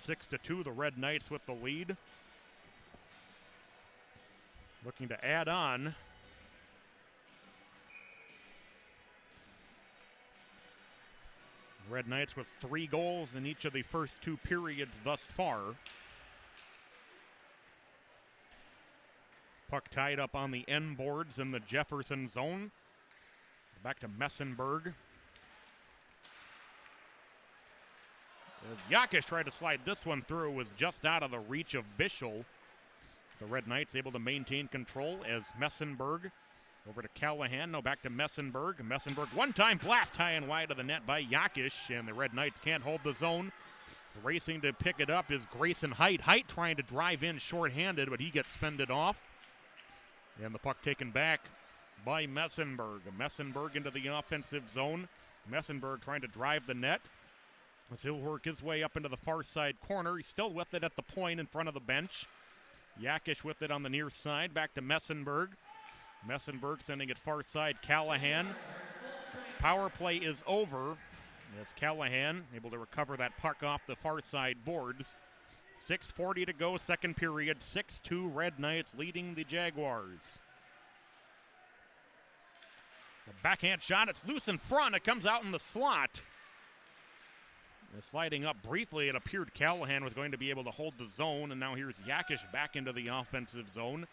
6-2, the Red Knights with the lead. Looking to add on. Red Knights with 3 goals in each of the first 2 periods thus far. Puck tied up on the end boards in the Jefferson zone. Back to Messenberg. As Yakish tried to slide this one through, it was just out of the reach of Bischel. The Red Knights able to maintain control as Messenberg over to Callahan. Now back to Messenberg. Messenberg one-time blast high and wide of the net by Yakish, and the Red Knights can't hold the zone. Racing to pick it up is Grayson Height. Height trying to drive in shorthanded, but he gets fended off. And the puck taken back by Messenberg. Messenberg into the offensive zone. Messenberg trying to drive the net. As he'll work his way up into the far side corner. He's still with it at the point in front of the bench. Yakish with it on the near side. Back to Messenberg. Messenberg sending it far side. Callahan. Power play is over. As Callahan able to recover that puck off the far side boards. 6:40 to go, second period. 6-2 Red Knights leading the Jaguars. The backhand shot, it's loose in front. It comes out in the slot. Sliding up briefly, it appeared Callahan was going to be able to hold the zone, and now here's Yakish back into the offensive zone.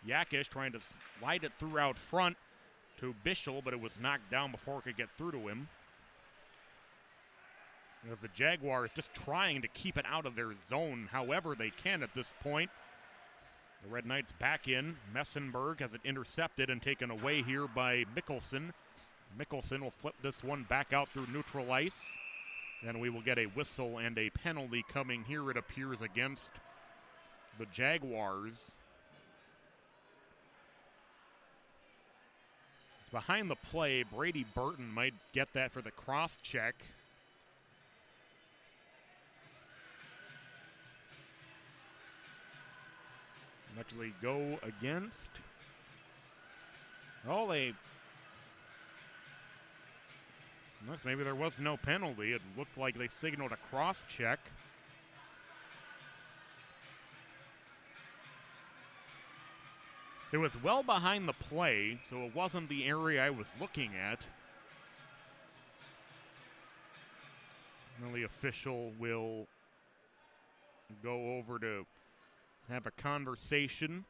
Yakish trying to slide it through out front to Bischel, but it was knocked down before it could get through to him. As the Jaguars just trying to keep it out of their zone however they can at this point. The Red Knights back in. Messenberg has it intercepted and taken away here by Mickelson. Mickelson will flip this one back out through neutral ice. And we will get a whistle and a penalty coming here, it appears, against the Jaguars. It's behind the play. Brady Burton might get that for the cross check. Actually go against. Oh, maybe there was no penalty. It looked like they signaled a cross check. It was well behind the play, so it wasn't the area I was looking at. Well, the official will go over to have a conversation.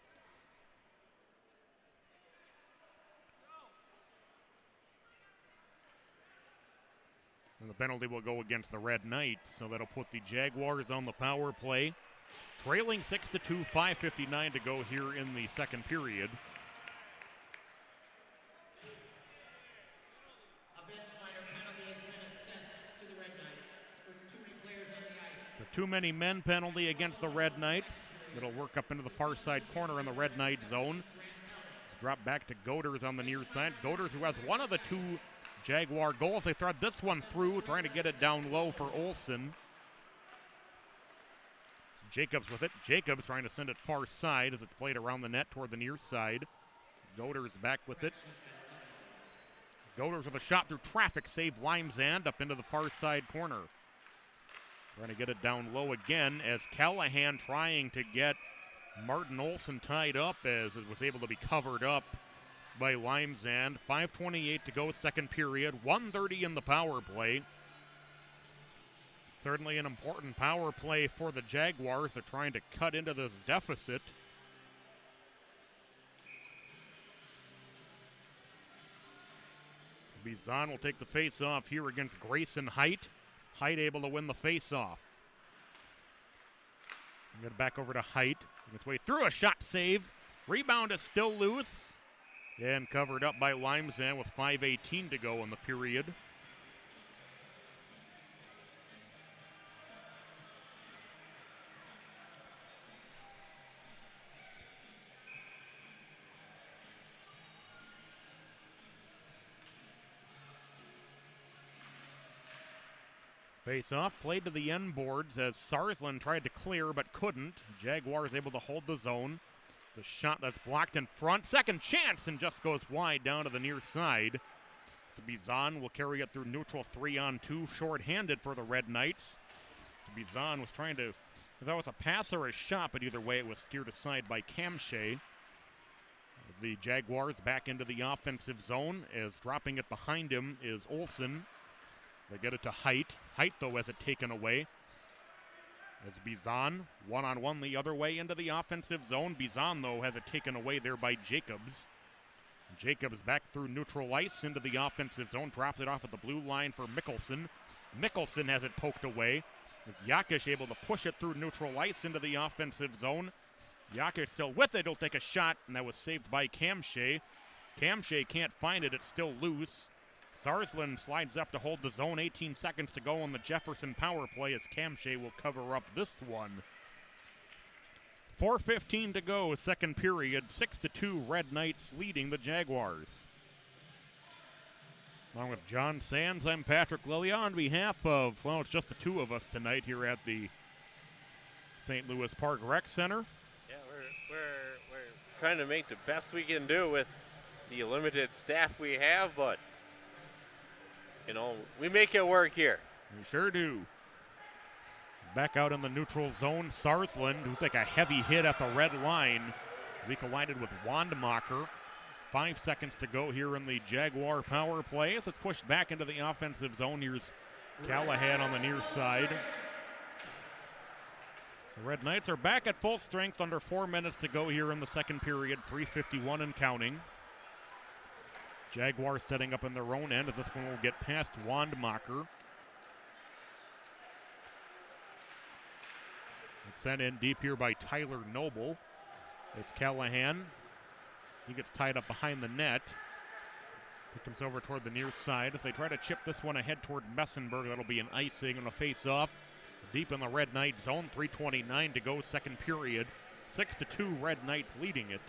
And the penalty will go against the Red Knights, so that'll put the Jaguars on the power play. Trailing 6-2, 5:59 to go here in the second period. A bench liner penalty has been assessed to the Red Knights for too many players on the ice. The too many men penalty against the Red Knights. It'll work up into the far side corner in the Red Knight zone. Drop back to Goders on the near side. Goders, who has one of the two Jaguar goals. They thread this one through, trying to get it down low for Olsen. Jacobs with it. Jacobs trying to send it far side as it's played around the net toward the near side. Goders back with it. Goders with a shot through traffic, save Limesand up into the far side corner. Trying to get it down low again as Callahan trying to get Martin Olsen tied up as it was able to be covered up by Limesand. 5:28 to go, second period. 1:30 in the power play. Certainly an important power play for the Jaguars. They're trying to cut into this deficit. Bizon will take the face-off here against Grayson Height. Height able to win the face-off. Get it back over to Height. Its way through, a shot save. Rebound is still loose. And covered up by Limesand with 5:18 to go in the period. Face-off played to the end boards as Sarsland tried to clear but couldn't. Jaguars able to hold the zone. The shot that's blocked in front. Second chance and just goes wide down to the near side. Bizon will carry it through neutral 3-on-2. Short-handed for the Red Knights. Bizon was trying to, if that was a pass or a shot, but either way it was steered aside by Kamshay. The Jaguars back into the offensive zone as dropping it behind him is Olsen. They get it to Height. Height, though, has it taken away. As Bizon, one-on-one the other way into the offensive zone. Bizon, though, has it taken away there by Jacobs. Jacobs back through neutral ice into the offensive zone. Dropped it off at the blue line for Mickelson. Mickelson has it poked away. As Yakish able to push it through neutral ice into the offensive zone. Yakish still with it. He'll take a shot, and that was saved by Kamshay. Kamshay can't find it. It's still loose. Sarsland slides up to hold the zone. 18 seconds to go on the Jefferson power play as Kamshay will cover up this one. 4:15 to go, second period. 6-2, Red Knights leading the Jaguars. Along with John Sands, I'm Patrick Lilia on behalf of, well, it's just the two of us tonight here at the St. Louis Park Rec Center. Yeah, we're trying to make the best we can do with the limited staff we have, but you know, we make it work here. We sure do. Back out in the neutral zone, Sarsland, who took a heavy hit at the red line. He collided with Wandmacher. 5 seconds to go here in the Jaguar power play as it's pushed back into the offensive zone. Here's Callahan on the near side. The Red Knights are back at full strength, under 4 minutes to go here in the second period. 3:51 and counting. Jaguars setting up in their own end as this one will get past Wandmacher. It's sent in deep here by Tyler Noble. It's Callahan. He gets tied up behind the net. He comes over toward the near side as they try to chip this one ahead toward Messenberg. That'll be an icing and a face-off. Deep in the Red Knight zone. 3:29 to go, second period. 6-2, Red Knights leading it.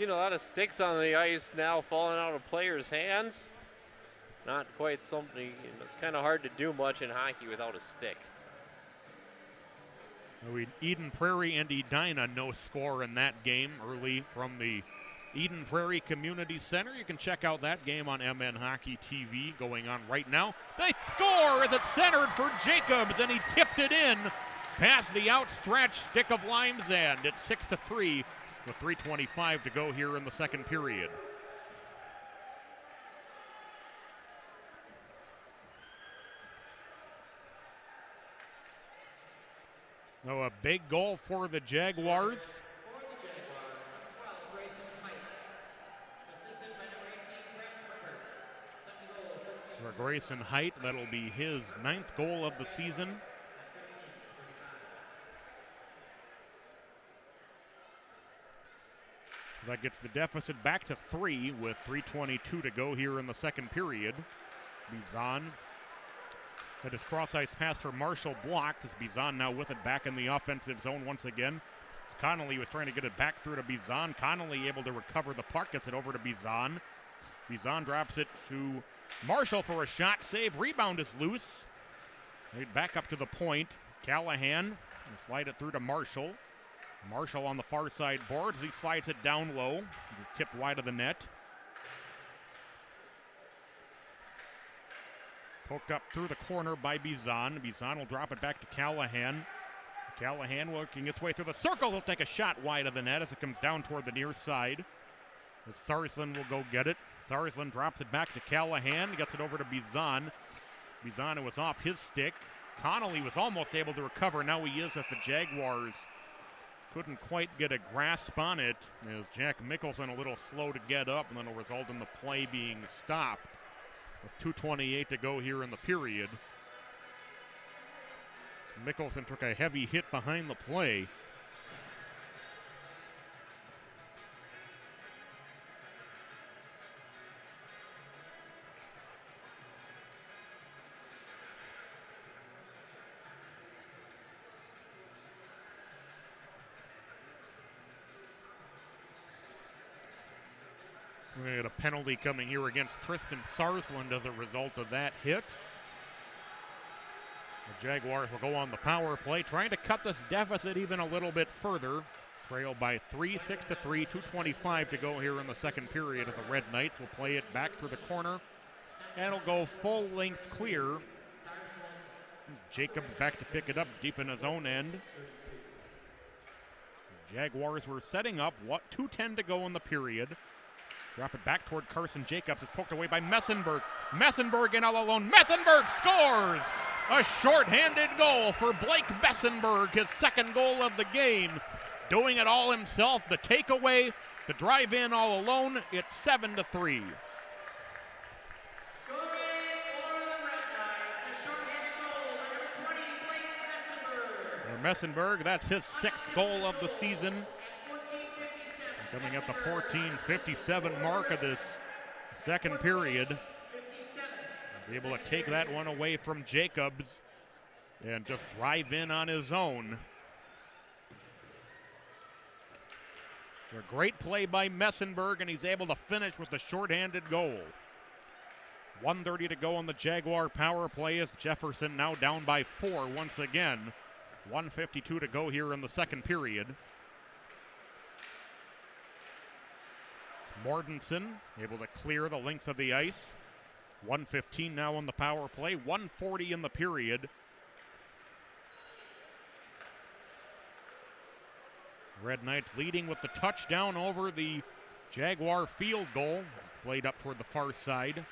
seen a lot of sticks on the ice now falling out of players' hands. Not quite something, it's kind of hard to do much in hockey without a stick. Eden Prairie and Edina, no score in that game early from the Eden Prairie Community Center. You can check out that game on MN Hockey TV going on right now. They score as it's centered for Jacobs, and he tipped it in past the outstretched stick of Lime's End. It's 6-3 with 3:25 to go here in the second period. Now a big goal for the Jaguars. For Grayson Height, that'll be his 9th goal of the season. That gets the deficit back to 3 with 3:22 to go here in the second period. Bizan had his cross-ice pass for Marshall blocked as Bizan now with it back in the offensive zone once again. As Connolly was trying to get it back through to Bizan. Connolly able to recover the puck, gets it over to Bizan. Bizan drops it to Marshall for a shot save. Rebound is loose. Right back up to the point. Callahan will slide it through to Marshall. Marshall on the far side boards. He slides it down low. Tipped wide of the net. Poked up through the corner by Bizan. Bizan will drop it back to Callahan. Callahan working his way through the circle. He'll take a shot wide of the net as it comes down toward the near side. As Sarsland will go get it. Sarsland drops it back to Callahan. Gets it over to Bizan. Bizan was off his stick. Connolly was almost able to recover. Now he is as the Jaguars couldn't quite get a grasp on it as Jack Mickelson a little slow to get up, and then it'll result in the play being stopped. With 2:28 to go here in the period. So Mickelson took a heavy hit behind the play. We had a penalty coming here against Tristan Sarsland as a result of that hit. The Jaguars will go on the power play, trying to cut this deficit even a little bit further. Trail by 3, 6-3, 2:25 to go here in the second period as the Red Knights will play it back through the corner. And it'll go full length clear. Jacobs back to pick it up deep in his own end. The Jaguars were setting up, 2:10 to go in the period. Drop it back toward Carson Jacobs. It's poked away by Messenberg. Messenberg in all alone. Messenberg scores! A shorthanded goal for Blake Messenberg, his second goal of the game. Doing it all himself. The takeaway, the drive in all alone. It's 7-3. Scoring for the Red Knights, a shorthanded goal by number 20, Blake Messenberg. Messenberg, that's his 6th goal of the season. Coming at the 14:57 mark of this second period. Able to take that one away from Jacobs and just drive in on his own. A great play by Messenberg, and he's able to finish with the shorthanded goal. 1:30 to go on the Jaguar power play as Jefferson now down by 4 once again. 1:52 to go here in the second period. Mortensen able to clear the length of the ice. 1:15 now on the power play. 1:40 in the period. Red Knights leading with the touchdown over the Jaguar field goal. It's played up toward the far side.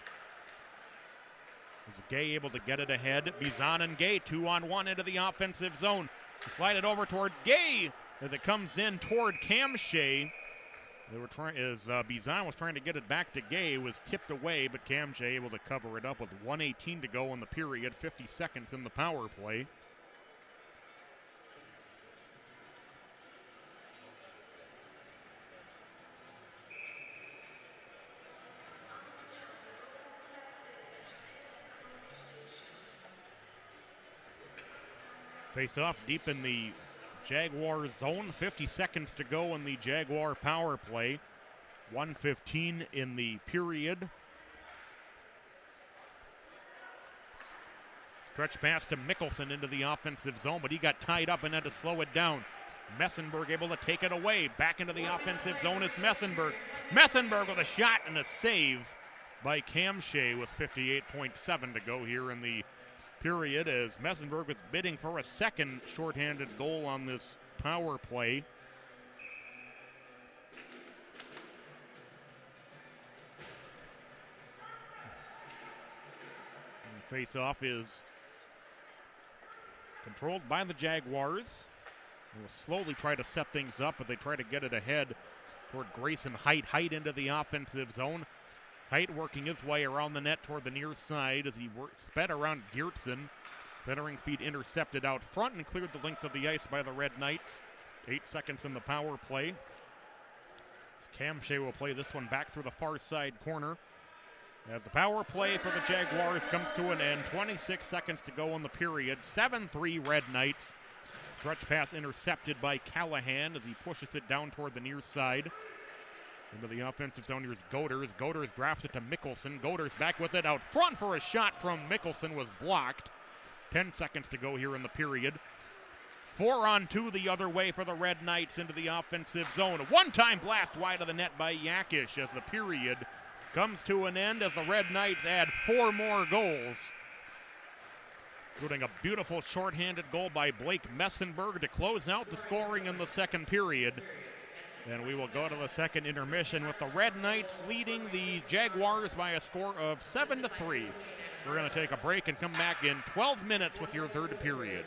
Is Gay able to get it ahead? Bizan and Gay 2-on-1 into the offensive zone. Slide it over toward Gay as it comes in toward Cam Shea. They were trying, as Bizan was trying to get it back to Gay, it was tipped away, but Cam Shea able to cover it up with 1:18 to go in the period, 50 seconds in the power play. Face off deep in the Jaguar zone. 50 seconds to go in the Jaguar power play. 1:15 in the period. Stretch pass to Mickelson into the offensive zone, but he got tied up and had to slow it down. Messenberg able to take it away. Back into the offensive zone is Messenberg. Messenberg with a shot and a save by Camshea with 58.7 to go here in the period, as Messenberg was bidding for a second shorthanded goal on this power play. Face-off is controlled by the Jaguars. They will slowly try to set things up, but they try to get it ahead toward Grayson Height. Height into the offensive zone. Height working his way around the net toward the near side as he sped around Geertsen. Centering feed intercepted out front and cleared the length of the ice by the Red Knights. 8 seconds in the power play. Camshea will play this one back through the far side corner. As the power play for the Jaguars comes to an end, 26 seconds to go in the period. 7-3 Red Knights. Stretch pass intercepted by Callahan as he pushes it down toward the near side. Into the offensive zone, here's Goders. Goders drafts it to Mickelson. Goders back with it out front for a shot from Mickelson, was blocked. 10 seconds to go here in the period. 4-on-2 the other way for the Red Knights into the offensive zone. A one-time blast wide of the net by Yakish as the period comes to an end as the Red Knights add 4 more goals, including a beautiful shorthanded goal by Blake Messenberg to close out the scoring in the second period. And we will go to the second intermission with the Red Knights leading the Jaguars by a score of 7-3. We're going to take a break and come back in 12 minutes with your third period.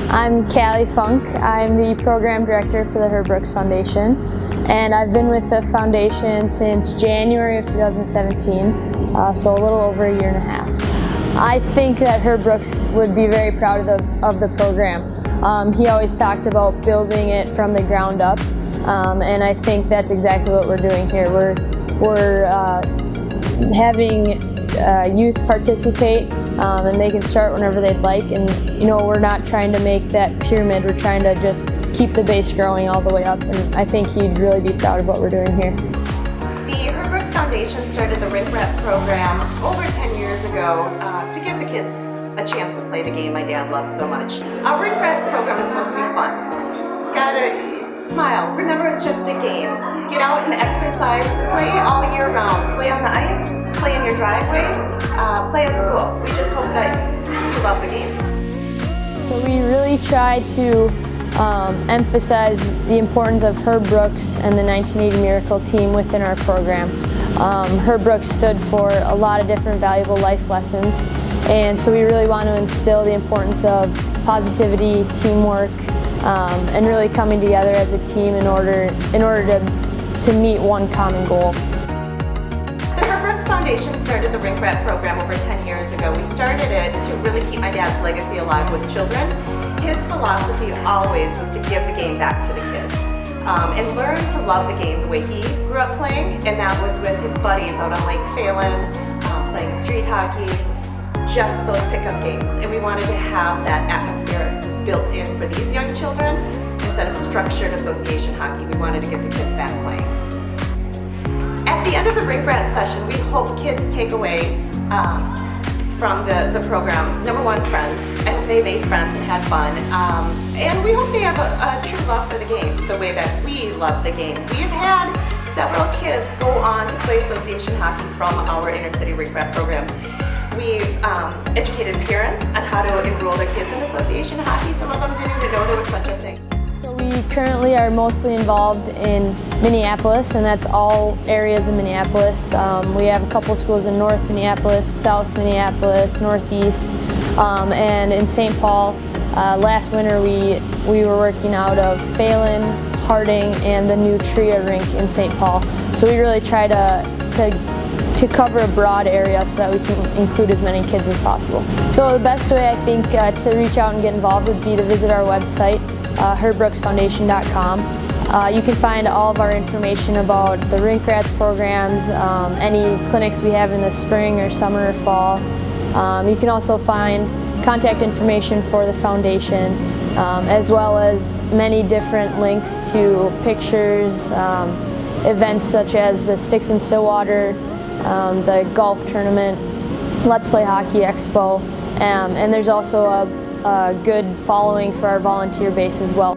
I'm Callie Funk. I'm the program director for the Herb Brooks Foundation, and I've been with the foundation since January of 2017, so a little over a year and a half. I think that Herb Brooks would be very proud of the program. He always talked about building it from the ground up, and I think that's exactly what we're doing here. We're having youth participate, and they can start whenever they'd like, and we're not trying to make that pyramid, we're trying to just keep the base growing all the way up, and I think he'd really be proud of what we're doing here. The Herb Brooks Foundation started the Rink Rep program over 10 years ago to give the kids a chance to play the game my dad loves so much. Our Rink Rep program is supposed to be fun. Gotta smile. Remember, it's just a game. Get out and exercise. Play all year round. Play on the ice, play in your driveway, play at school. We just hope that you love the game. So we really try to emphasize the importance of Herb Brooks and the 1980 Miracle team within our program. Herb Brooks stood for a lot of different valuable life lessons, and so we really want to instill the importance of positivity, teamwork, and really coming together as a team in order to meet one common goal. The Herb Brooks Foundation started the Rink Rat program over 10 years ago. We started it to really keep my dad's legacy alive with children. His philosophy always was to give the game back to the kids and learn to love the game the way he grew up playing, and that was with his buddies out on Lake Phelan, playing street hockey, just those pickup games. And we wanted to have that atmosphere built in for these young children. Instead of structured association hockey, we wanted to get the kids back playing. At the end of the Rink Rat session, we hope kids take away from the program, number one, friends. I hope they made friends and had fun. And we hope they have a true love for the game, the way that we love the game. We've had several kids go on to play association hockey from our inner city Rink Rat programs. We've educated parents on how to enroll their kids in association hockey. Some of them didn't even know there was such a thing. So we currently are mostly involved in Minneapolis, and that's all areas of Minneapolis. We have a couple schools in North Minneapolis, South Minneapolis, Northeast, and in St. Paul. Last winter we were working out of Phelan, Harding, and the new Tria rink in St. Paul. So we really try to cover a broad area so that we can include as many kids as possible. So the best way I think to reach out and get involved would be to visit our website, herbrooksfoundation.com. You can find all of our information about the Rink Rats programs, any clinics we have in the spring or summer or fall. You can also find contact information for the foundation, as well as many different links to pictures, events such as the Sticks in Stillwater, the golf tournament, Let's Play Hockey Expo, and there's also a good following for our volunteer base as well.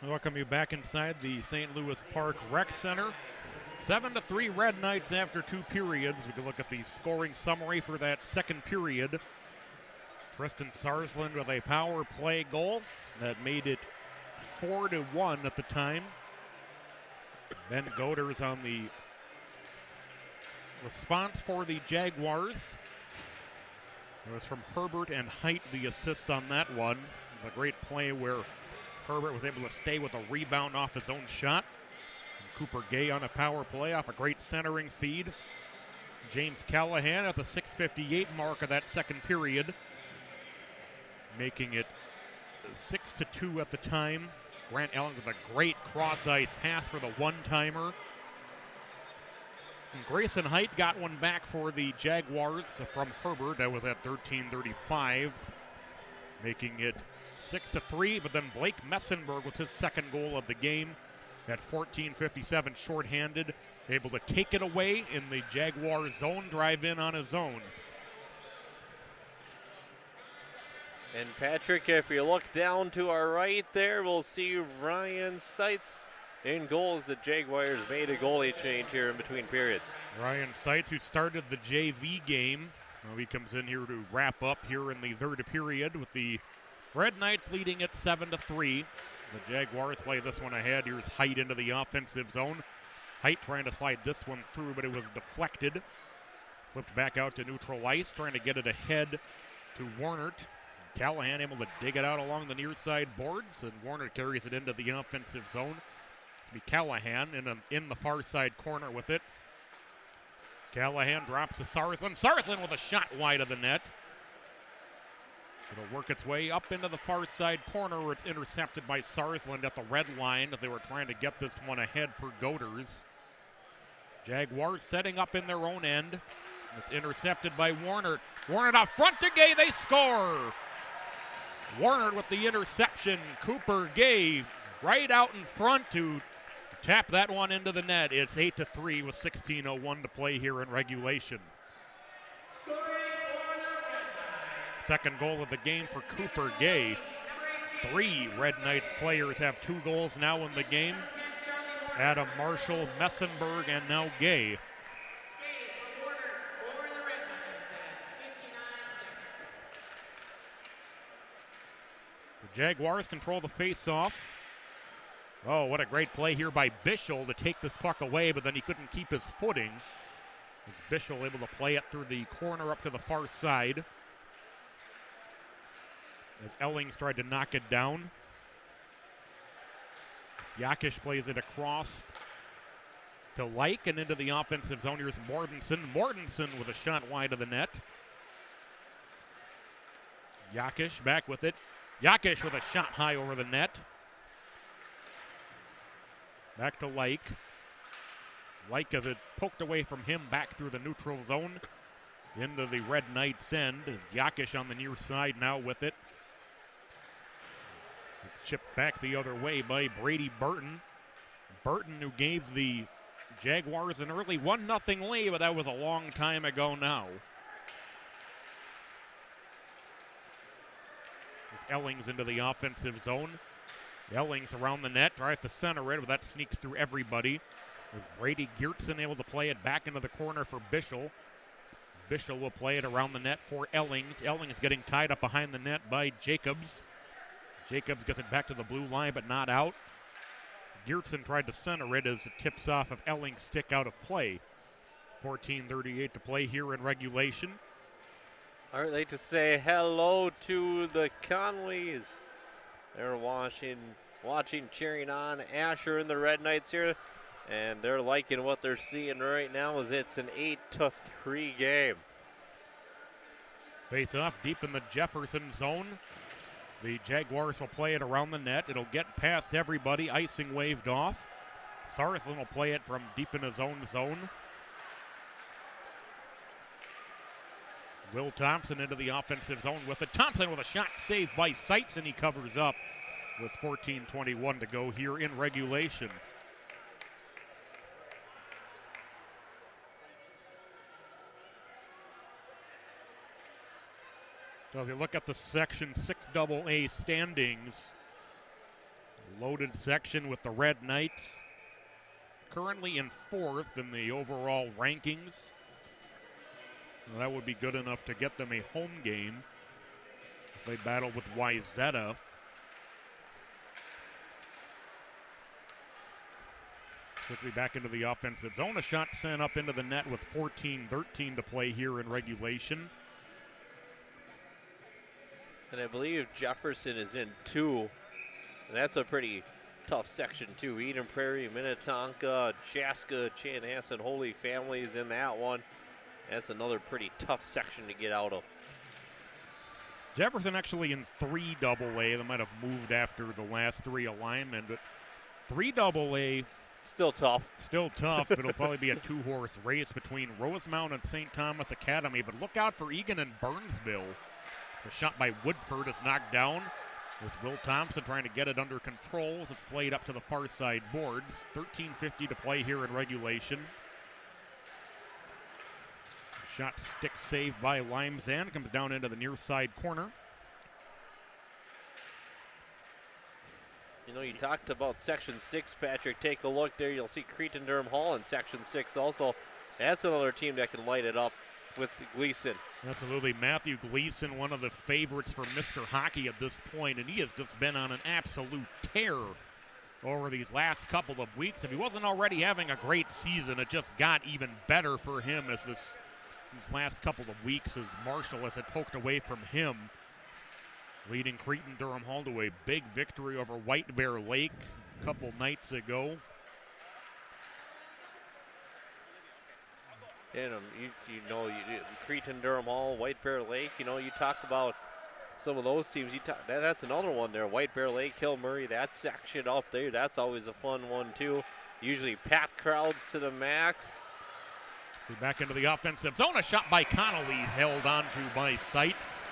Welcome you back inside the St. Louis Park Rec Center. 7-3 Red Knights after 2 periods. We can look at the scoring summary for that second period. Tristan Sarsland with a power play goal that made it 4-1 at the time. Ben Goders on the response for the Jaguars. It was from Herbert and Height, the assists on that one. A great play where Herbert was able to stay with a rebound off his own shot. And Cooper Gay on a power play off a great centering feed. James Callahan at the 6:58 mark of that second period, making it 6-2 at the time. Grant Allen with a great cross-ice pass for the one-timer. And Grayson Height got one back for the Jaguars from Herbert. That was at 13:35, making it 6-3. But then Blake Messenberg with his second goal of the game at 14:57 shorthanded, able to take it away in the Jaguar zone, drive in on his own. And Patrick, if you look down to our right there, we'll see Ryan Seitz in goals. The Jaguars made a goalie change here in between periods. Ryan Seitz, who started the JV game, he comes in here to wrap up here in the third period with the Red Knights leading at 7-3. The Jaguars play this one ahead. Here's Height into the offensive zone. Height trying to slide this one through, but it was deflected. Flipped back out to neutral ice, trying to get it ahead to Warnert. Callahan able to dig it out along the near side boards, and Warner carries it into the offensive zone. It's be Callahan in the far side corner with it. Callahan drops to Sarsland. Sarsland with a shot wide of the net. It'll work its way up into the far side corner where it's intercepted by Sarsland at the red line as they were trying to get this one ahead for Goders. Jaguars setting up in their own end. It's intercepted by Warner. Warner out front to Gay. They score. Warner with the interception. Cooper Gay right out in front to tap that one into the net. It's 8-3 with 16:01 to play here in regulation. Second goal of the game for Cooper Gay. 3 Red Knights players have 2 goals now in the game. Adam Marshall, Messenberg, and now Gay. Jaguars control the face-off. Oh, what a great play here by Bischel to take this puck away, but then he couldn't keep his footing. As Bischel able to play it through the corner up to the far side. As Ellings tried to knock it down. As Yakish plays it across to Like and into the offensive zone. Here's Mortensen. Mortensen with a shot wide of the net. Yakish back with it. Yakish with a shot high over the net. Back to Like. Like as it poked away from him back through the neutral zone into the Red Knights end. As Yakish on the near side now with it. It's chipped back the other way by Brady Burton. Burton, who gave the Jaguars an early 1-0 lead, but that was a long time ago now. Ellings into the offensive zone. Ellings around the net, tries to center it, but that sneaks through everybody. As Brady Geertsen able to play it back into the corner for Bischel. Bischel will play it around the net for Ellings. Ellings getting tied up behind the net by Jacobs. Jacobs gets it back to the blue line, but not out. Geertsen tried to center it as it tips off of Ellings' stick out of play. 14:38 to play here in regulation. I'd like to say hello to the Conleys. They're watching, cheering on Asher and the Red Knights here, and they're liking what they're seeing right now as it's an 8-3 game. Face off deep in the Jefferson zone. The Jaguars will play it around the net. It'll get past everybody. Icing waved off. Sarsland will play it from deep in his own zone. Will Thompson into the offensive zone with it. Thompson with a shot saved by Seitz, and he covers up with 14:21 to go here in regulation. So if you look at the Section 6AA standings, Loaded section with the Red Knights, currently in 4th in the overall rankings. Well, that would be good enough to get them a home game as they battle with Wyzetta. Quickly back into the offensive zone. A shot sent up into the net with 14:13 to play here in regulation. And I believe Jefferson is in 2. And that's a pretty tough section, too. Eden Prairie, Minnetonka, Chaska, Chanhassen, Holy Families in that one. That's another pretty tough section to get out of. Jefferson actually in 3 AA. They might have moved after the last 3 alignment, but 3 AA. Still tough. Still tough. It'll probably be a 2-horse race between Rosemount and St. Thomas Academy, but look out for Egan and Burnsville. The shot by Woodford is knocked down, with Will Thompson trying to get it under control as it's played up to the far side boards. 13:50 to play here in regulation. Shot stick saved by Limezan, comes down into the near side corner. You know, you talked about Section 6, Patrick. Take a look there. You'll see Cretin-Durham Hall in Section 6 also. That's another team that can light it up with Gleason. Absolutely. Matthew Gleason, one of the favorites for Mr. Hockey at this point, and he has just been on an absolute tear over these last couple of weeks. If he wasn't already having a great season, it just got even better for him as these last couple of weeks as Marshall has had poked away from him, leading Cretin-Durham Hall to a big victory over White Bear Lake a couple nights ago. And Cretin-Durham Hall, White Bear Lake, you talk about some of those teams. That's another one there, White Bear Lake, Hill Murray, that section up there, that's always a fun one too. Usually packed crowds to the max. Back into the offensive zone, a shot by Connolly, held onto by Seitz.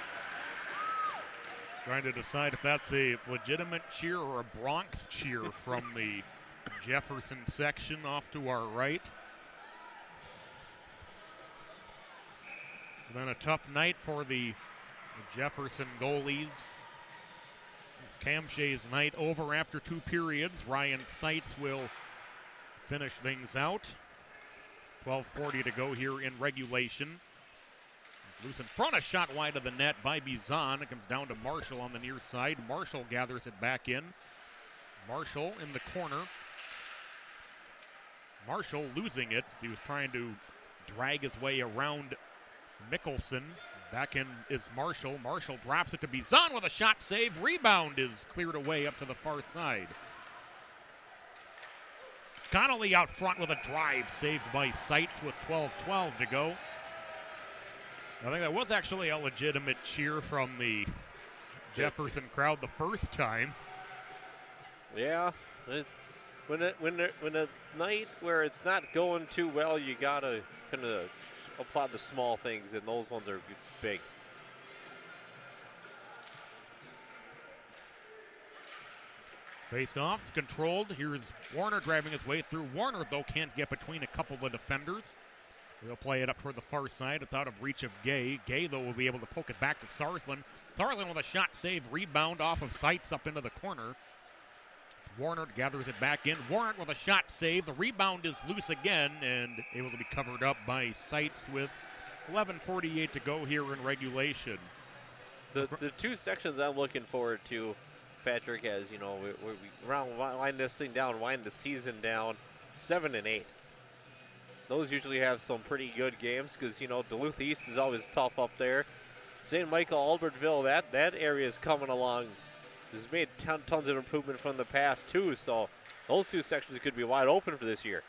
Trying to decide if that's a legitimate cheer or a Bronx cheer from the Jefferson section off to our right. Been a tough night for the Jefferson goalies. It's Cam Shea's night over after 2 periods. Ryan Seitz will finish things out. 12:40 to go here in regulation. Loose in front, a shot wide of the net by Bizan. It comes down to Marshall on the near side. Marshall gathers it back in. Marshall in the corner. Marshall losing it. He was trying to drag his way around Mickelson. Back in is Marshall. Marshall drops it to Bizan with a shot save. Rebound is cleared away up to the far side. Connolly out front with a drive saved by Seitz with 12:12 to go. I think that was actually a legitimate cheer from the Jefferson crowd the first time. Yeah, when a night where it's not going too well, you gotta kind of applaud the small things, and those ones are big. Face off, controlled. Here's Warner driving his way through. Warner, though, can't get between a couple of defenders. They'll play it up toward the far side. It's out of reach of Gay. Gay, though, will be able to poke it back to Sarsland. Sarsland with a shot save, rebound off of Seitz up into the corner. Warner gathers it back in. Warner with a shot save. The rebound is loose again and able to be covered up by Seitz with 11:48 to go here in regulation. The 2 sections I'm looking forward to, Patrick, as we wind this thing down, wind the season down, 7 and 8. Those usually have some pretty good games because, Duluth East is always tough up there. St. Michael, Albertville, that area is coming along. Has made tons of improvement from the past, too. So those 2 sections could be wide open for this year.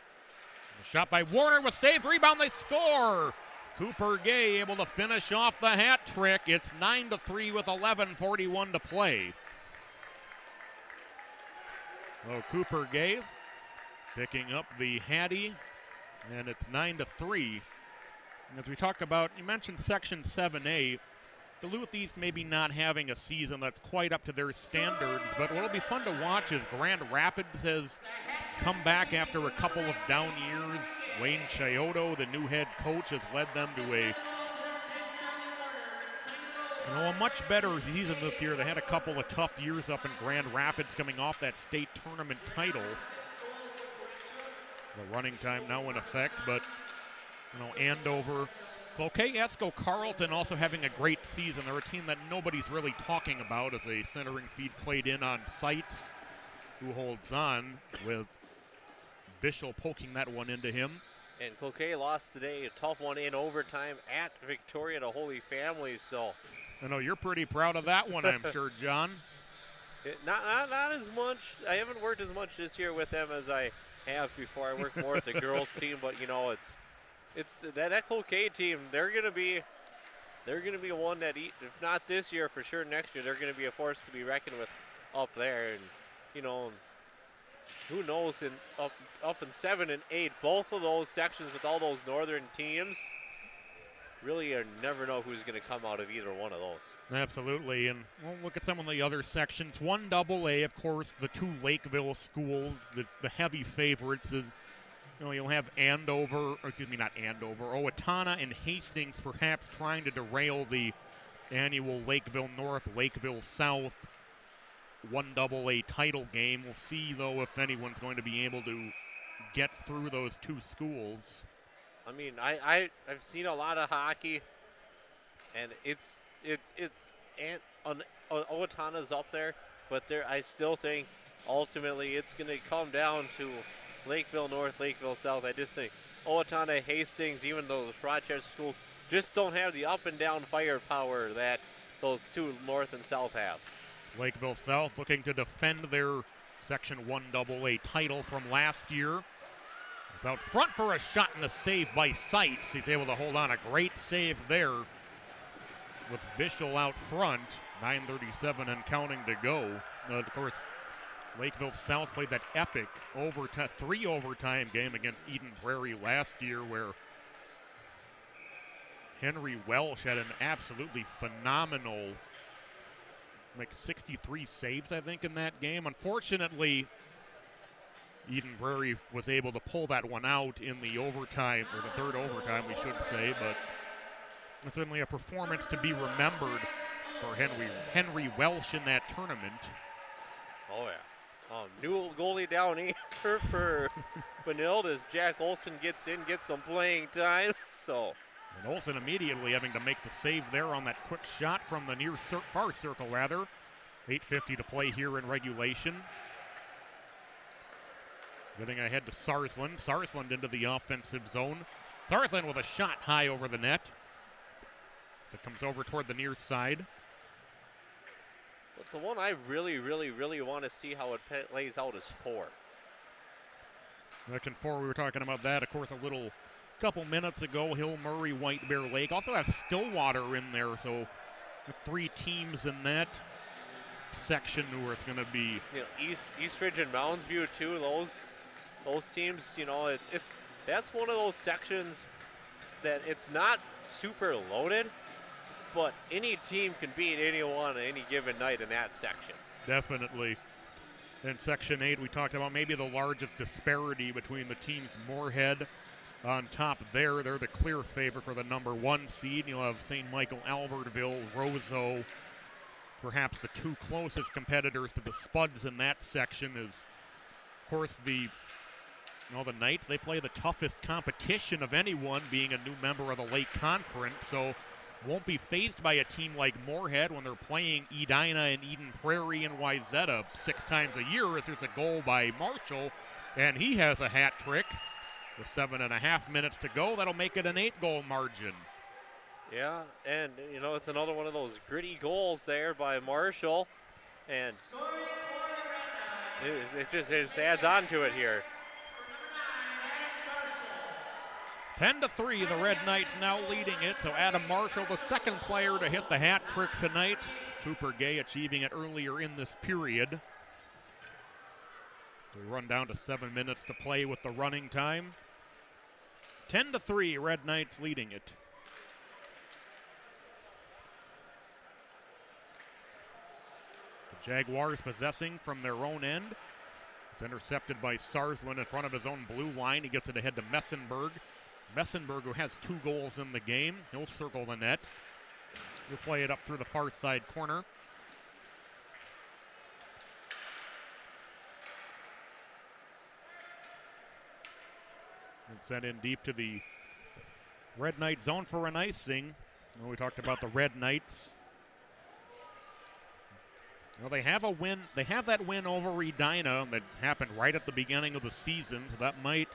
The shot by Warner was saved. Rebound, they score. Cooper Gay able to finish off the hat trick. It's 9-3 with 11:41 to play. Oh, Cooper Gay picking up the Hattie. And it's 9-3. As we talk about, you mentioned Section 7A. Duluth East maybe not having a season that's quite up to their standards, but what'll be fun to watch is Grand Rapids has come back after a couple of down years. Wayne Chiodo, the new head coach, has led them to a You know, a much better season this year. They had a couple of tough years up in Grand Rapids coming off that state tournament title. The running time now in effect, but, you know, Andover. Cloquet, Esco, Carleton also having a great season. They're a team that nobody's really talking about as a centering feed played in on Seitz, who holds on with Bishel poking that one into him. And Cloquet lost today, a tough one in overtime at Victoria to Holy Family, so. I know you're pretty proud of that one, I'm sure, John. Not as much. I haven't worked as much this year with them as I have before. I worked more with the girls team, but you know, it's that Cloquet team. They're gonna be one that, if not this year, for sure next year, they're gonna be a force to be reckoned with up there. And you know, who knows, up in 7 and 8, both of those sections with all those northern teams, really you never know who's going to come out of either one of those. Absolutely, and we'll look at some of the other sections. 1AA, of course, the two Lakeville schools, the heavy favorites is, you know, you'll have Owatonna and Hastings perhaps trying to derail the annual Lakeville North, Lakeville South 1AA title game. We'll see, though, if anyone's going to be able to get through those two schools. I mean, I've seen a lot of hockey, and Owatonna's up there, but I still think ultimately it's going to come down to Lakeville North, Lakeville South. I just think Owatonna, Hastings, even though those Rochester schools just don't have the up and down firepower that those two North and South have. Lakeville South looking to defend their Section 1AA title from last year. It's out front for a shot and a save by Seitz. He's able to hold on. A great save there with Bishel out front. 9:37 and counting to go. Of course, Lakeville South played that epic 3 overtime game against Eden Prairie last year where Henry Welsh had an absolutely phenomenal, like 63 saves, I think, in that game. Unfortunately, Eden Prairie was able to pull that one out in the overtime, or the third overtime, we should say, but certainly a performance to be remembered for Henry Welsh in that tournament. Oh, yeah. New goalie down here for Benilde as Jack Olson gets some playing time, so. And Olson immediately having to make the save there on that quick shot from the far circle, rather. 8:50 to play here in regulation. Getting ahead to Sarsland. Sarsland into the offensive zone. Sarsland with a shot high over the net. So it comes over toward the near side. But the one I really, really, really want to see how it plays out is 4. Section 4, we were talking about that, of course, a couple minutes ago. Hill, Murray, White Bear Lake. Also have Stillwater in there, so 3 teams in that section who are going to be, you know, Eastridge and Mounds View too. Those teams, you know, that's one of those sections that it's not super loaded, but any team can beat anyone on any given night in that section. Definitely. In Section 8, we talked about maybe the largest disparity between the teams. Moorhead on top there. They're the clear favorite for the number 1 seed. You'll have St. Michael, Albertville, Roseau. Perhaps the 2 closest competitors to the Spuds in that section is, of course, the Knights. They play the toughest competition of anyone, being a new member of the Lake Conference, so won't be faced by a team like Moorhead when they're playing Edina and Eden Prairie and Wayzata 6 times a year, as there's a goal by Marshall, and he has a hat trick with 7.5 minutes to go. That'll make it an 8-goal margin. Yeah, and, you know, it's another one of those gritty goals there by Marshall, and it just adds on to it here. 10-3, the Red Knights now leading it. So Adam Marshall, the second player to hit the hat trick tonight. Cooper Gay achieving it earlier in this period. We run down to 7 minutes to play with the running time. 10-3, Red Knights leading it. The Jaguars possessing from their own end. It's intercepted by Sarsland in front of his own blue line. He gets it ahead to Messenberg. Messenberg, who has 2 goals in the game, he'll circle the net. He'll play it up through the far side corner. And sent in deep to the Red Knight zone for an icing. We talked about the Red Knights. Well, they have a win. They have that win over Edina that happened right at the beginning of the season, so that might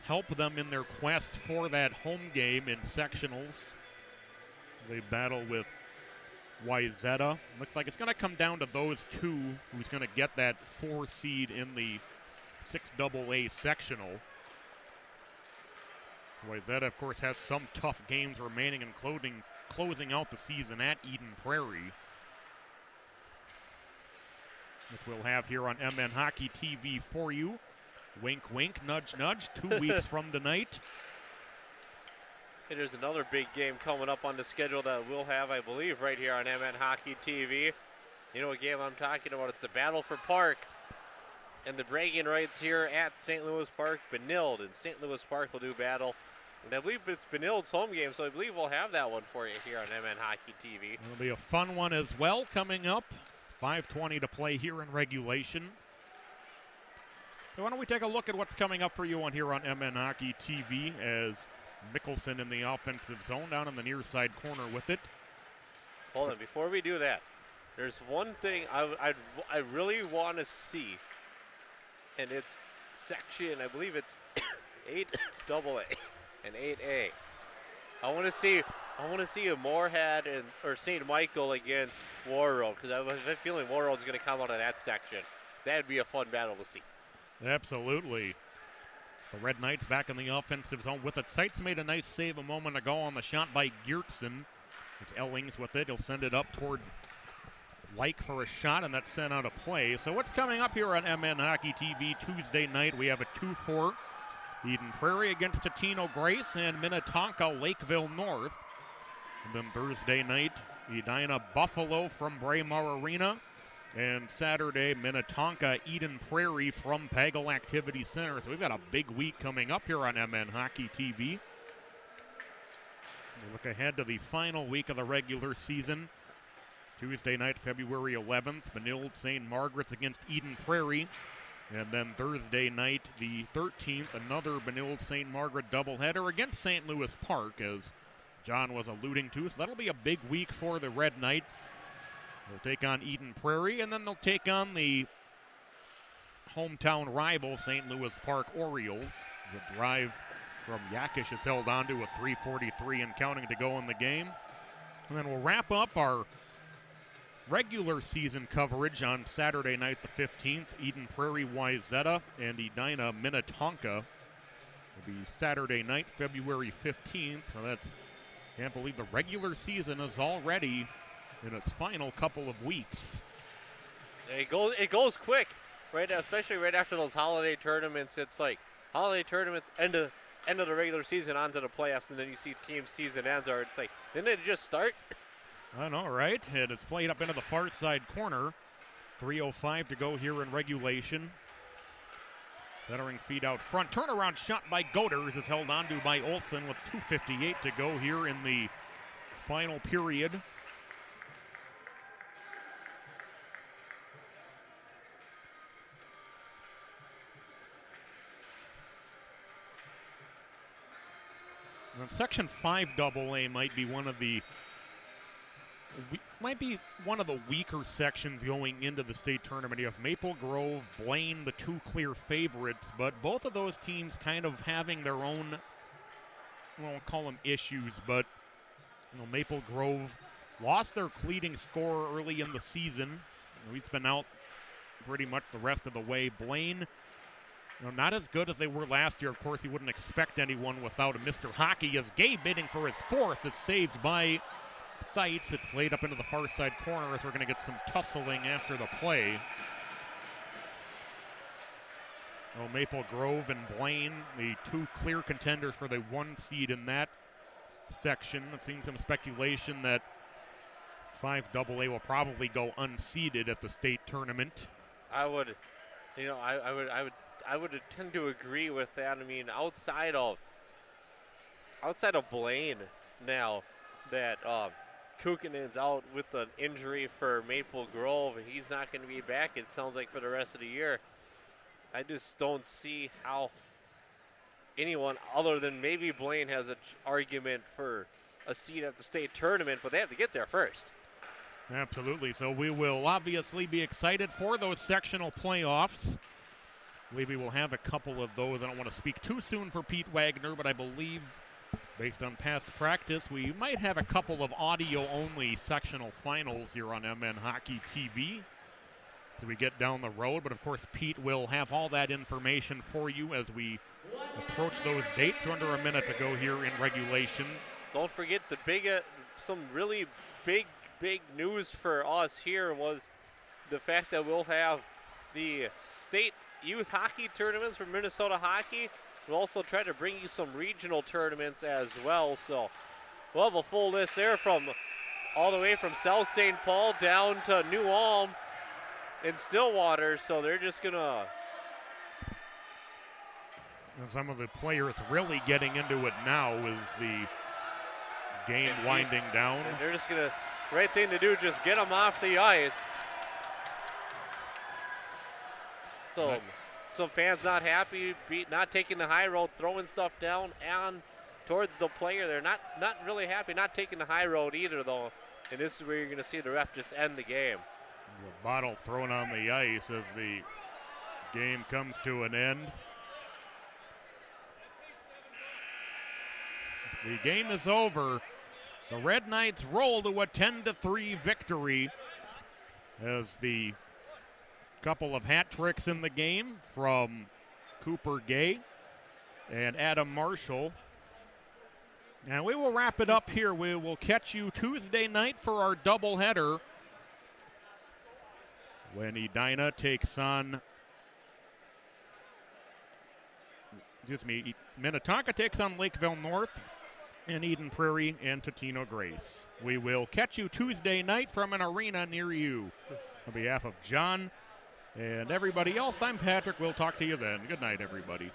help them in their quest for that home game in sectionals. They battle with Wayzata. Looks like it's going to come down to those two who's going to get that 4 seed in the 6AA sectional. Wayzata, of course, has some tough games remaining, including closing out the season at Eden Prairie, which we'll have here on MN Hockey TV for you. Wink, wink, nudge, nudge, 2 weeks from tonight. And there's another big game coming up on the schedule that we'll have, I believe, right here on MN Hockey TV. You know what game I'm talking about? It's the Battle for Park. And the bragging rights here at St. Louis Park. Benilde and St. Louis Park will do battle. And I believe it's Benilde's home game, so I believe we'll have that one for you here on MN Hockey TV. It'll be a fun one as well coming up. 5:20 to play here in regulation. So why don't we take a look at what's coming up for you on here on MN Hockey TV as Mickelson in the offensive zone down in the near side corner with it. Hold on, before we do that, there's one thing I really want to see, and it's section, I believe it's 8AA and 8A. I want to see a Moorhead or St. Michael against Warroad, because I have a feeling Warroad's going to come out of that section. That'd be a fun battle to see. Absolutely. The Red Knights back in the offensive zone with it. Seitz made a nice save a moment ago on the shot by Geertsen. It's Ellings with it. He'll send it up toward Like for a shot, and that's sent out of play. So what's coming up here on MN Hockey TV Tuesday night? We have a 2-4 Eden Prairie against Totino Grace and Minnetonka Lakeville North. And then Thursday night, Edina Buffalo from Braemar Arena. And Saturday, Minnetonka Eden Prairie from Pagel Activity Center. So we've got a big week coming up here on MN Hockey TV. We look ahead to the final week of the regular season. Tuesday night, February 11th, Benilde St. Margaret's against Eden Prairie. And then Thursday night, the 13th, another Benilde St. Margaret doubleheader against St. Louis Park, as John was alluding to. So that'll be a big week for the Red Knights. They'll take on Eden Prairie, and then they'll take on the hometown rival, St. Louis Park Orioles. The drive from Yakish is held on to with 3:43 and counting to go in the game. And then we'll wrap up our regular season coverage on Saturday night the 15th. Eden Prairie Wayzata and Edina Minnetonka will be Saturday night, February 15th. So that's, can't believe the regular season is already in its final couple of weeks. It goes quick, right? Especially right after those holiday tournaments. It's like holiday tournaments, end of the regular season, onto the playoffs, and then you see team season ends. Or it's like, didn't it just start? I know, right? And it's played up into the far side corner. 3:05 to go here in regulation. Centering feed out front. Turnaround shot by Goders is held on to by Olsen with 2:58 to go here in the final period. And Section 5AA might be one of the weaker sections going into the state tournament. You have Maple Grove, Blaine, the two clear favorites, but both of those teams kind of having their own, I won't call them issues, but Maple Grove lost their leading scorer early in the season. He's been out pretty much the rest of the way. Blaine, not as good as they were last year. Of course, you wouldn't expect anyone without a Mr. Hockey, as Gabe bidding for his fourth is saved by Seitz. It played up into the far side corner as we're going to get some tussling after the play. Maple Grove and Blaine, the two clear contenders for the 1 seed in that section. I've seen some speculation that 5AA will probably go unseeded at the state tournament. I would tend to agree with that. I mean, outside of Blaine now, that Kukinen's out with an injury for Maple Grove, and he's not going to be back, it sounds like, for the rest of the year. I just don't see how anyone other than maybe Blaine has an argument for a seat at the state tournament, but they have to get there first. Absolutely. So we will obviously be excited for those sectional playoffs. I believe we will have a couple of those. I don't want to speak too soon for Pete Wagner, but I believe, based on past practice, we might have a couple of audio-only sectional finals here on MN Hockey TV as we get down the road. But, of course, Pete will have all that information for you as we approach those dates. We're under a minute to go here in regulation. Don't forget the some really big news for us here was the fact that we'll have the state youth hockey tournaments for Minnesota Hockey. We'll also try to bring you some regional tournaments as well. So we'll have a full list there from all the way from South St. Paul down to New Ulm and Stillwater. So they're just going to... Some of the players really getting into it now is the game winding down. And they're just going to... Right thing to do, just get them off the ice. So some fans not happy, not taking the high road, throwing stuff down and towards the player. They're not really happy, not taking the high road either, though. And this is where you're going to see the ref just end the game. The bottle thrown on the ice as the game comes to an end. The game is over. The Red Knights roll to a 10-3 victory as the couple of hat tricks in the game from Cooper Gay and Adam Marshall. And we will wrap it up here. We will catch you Tuesday night for our doubleheader when Edina takes on, Minnetonka takes on Lakeville North, and Eden Prairie and Totino Grace. We will catch you Tuesday night from an arena near you. On behalf of John and everybody else, I'm Patrick. We'll talk to you then. Good night, everybody.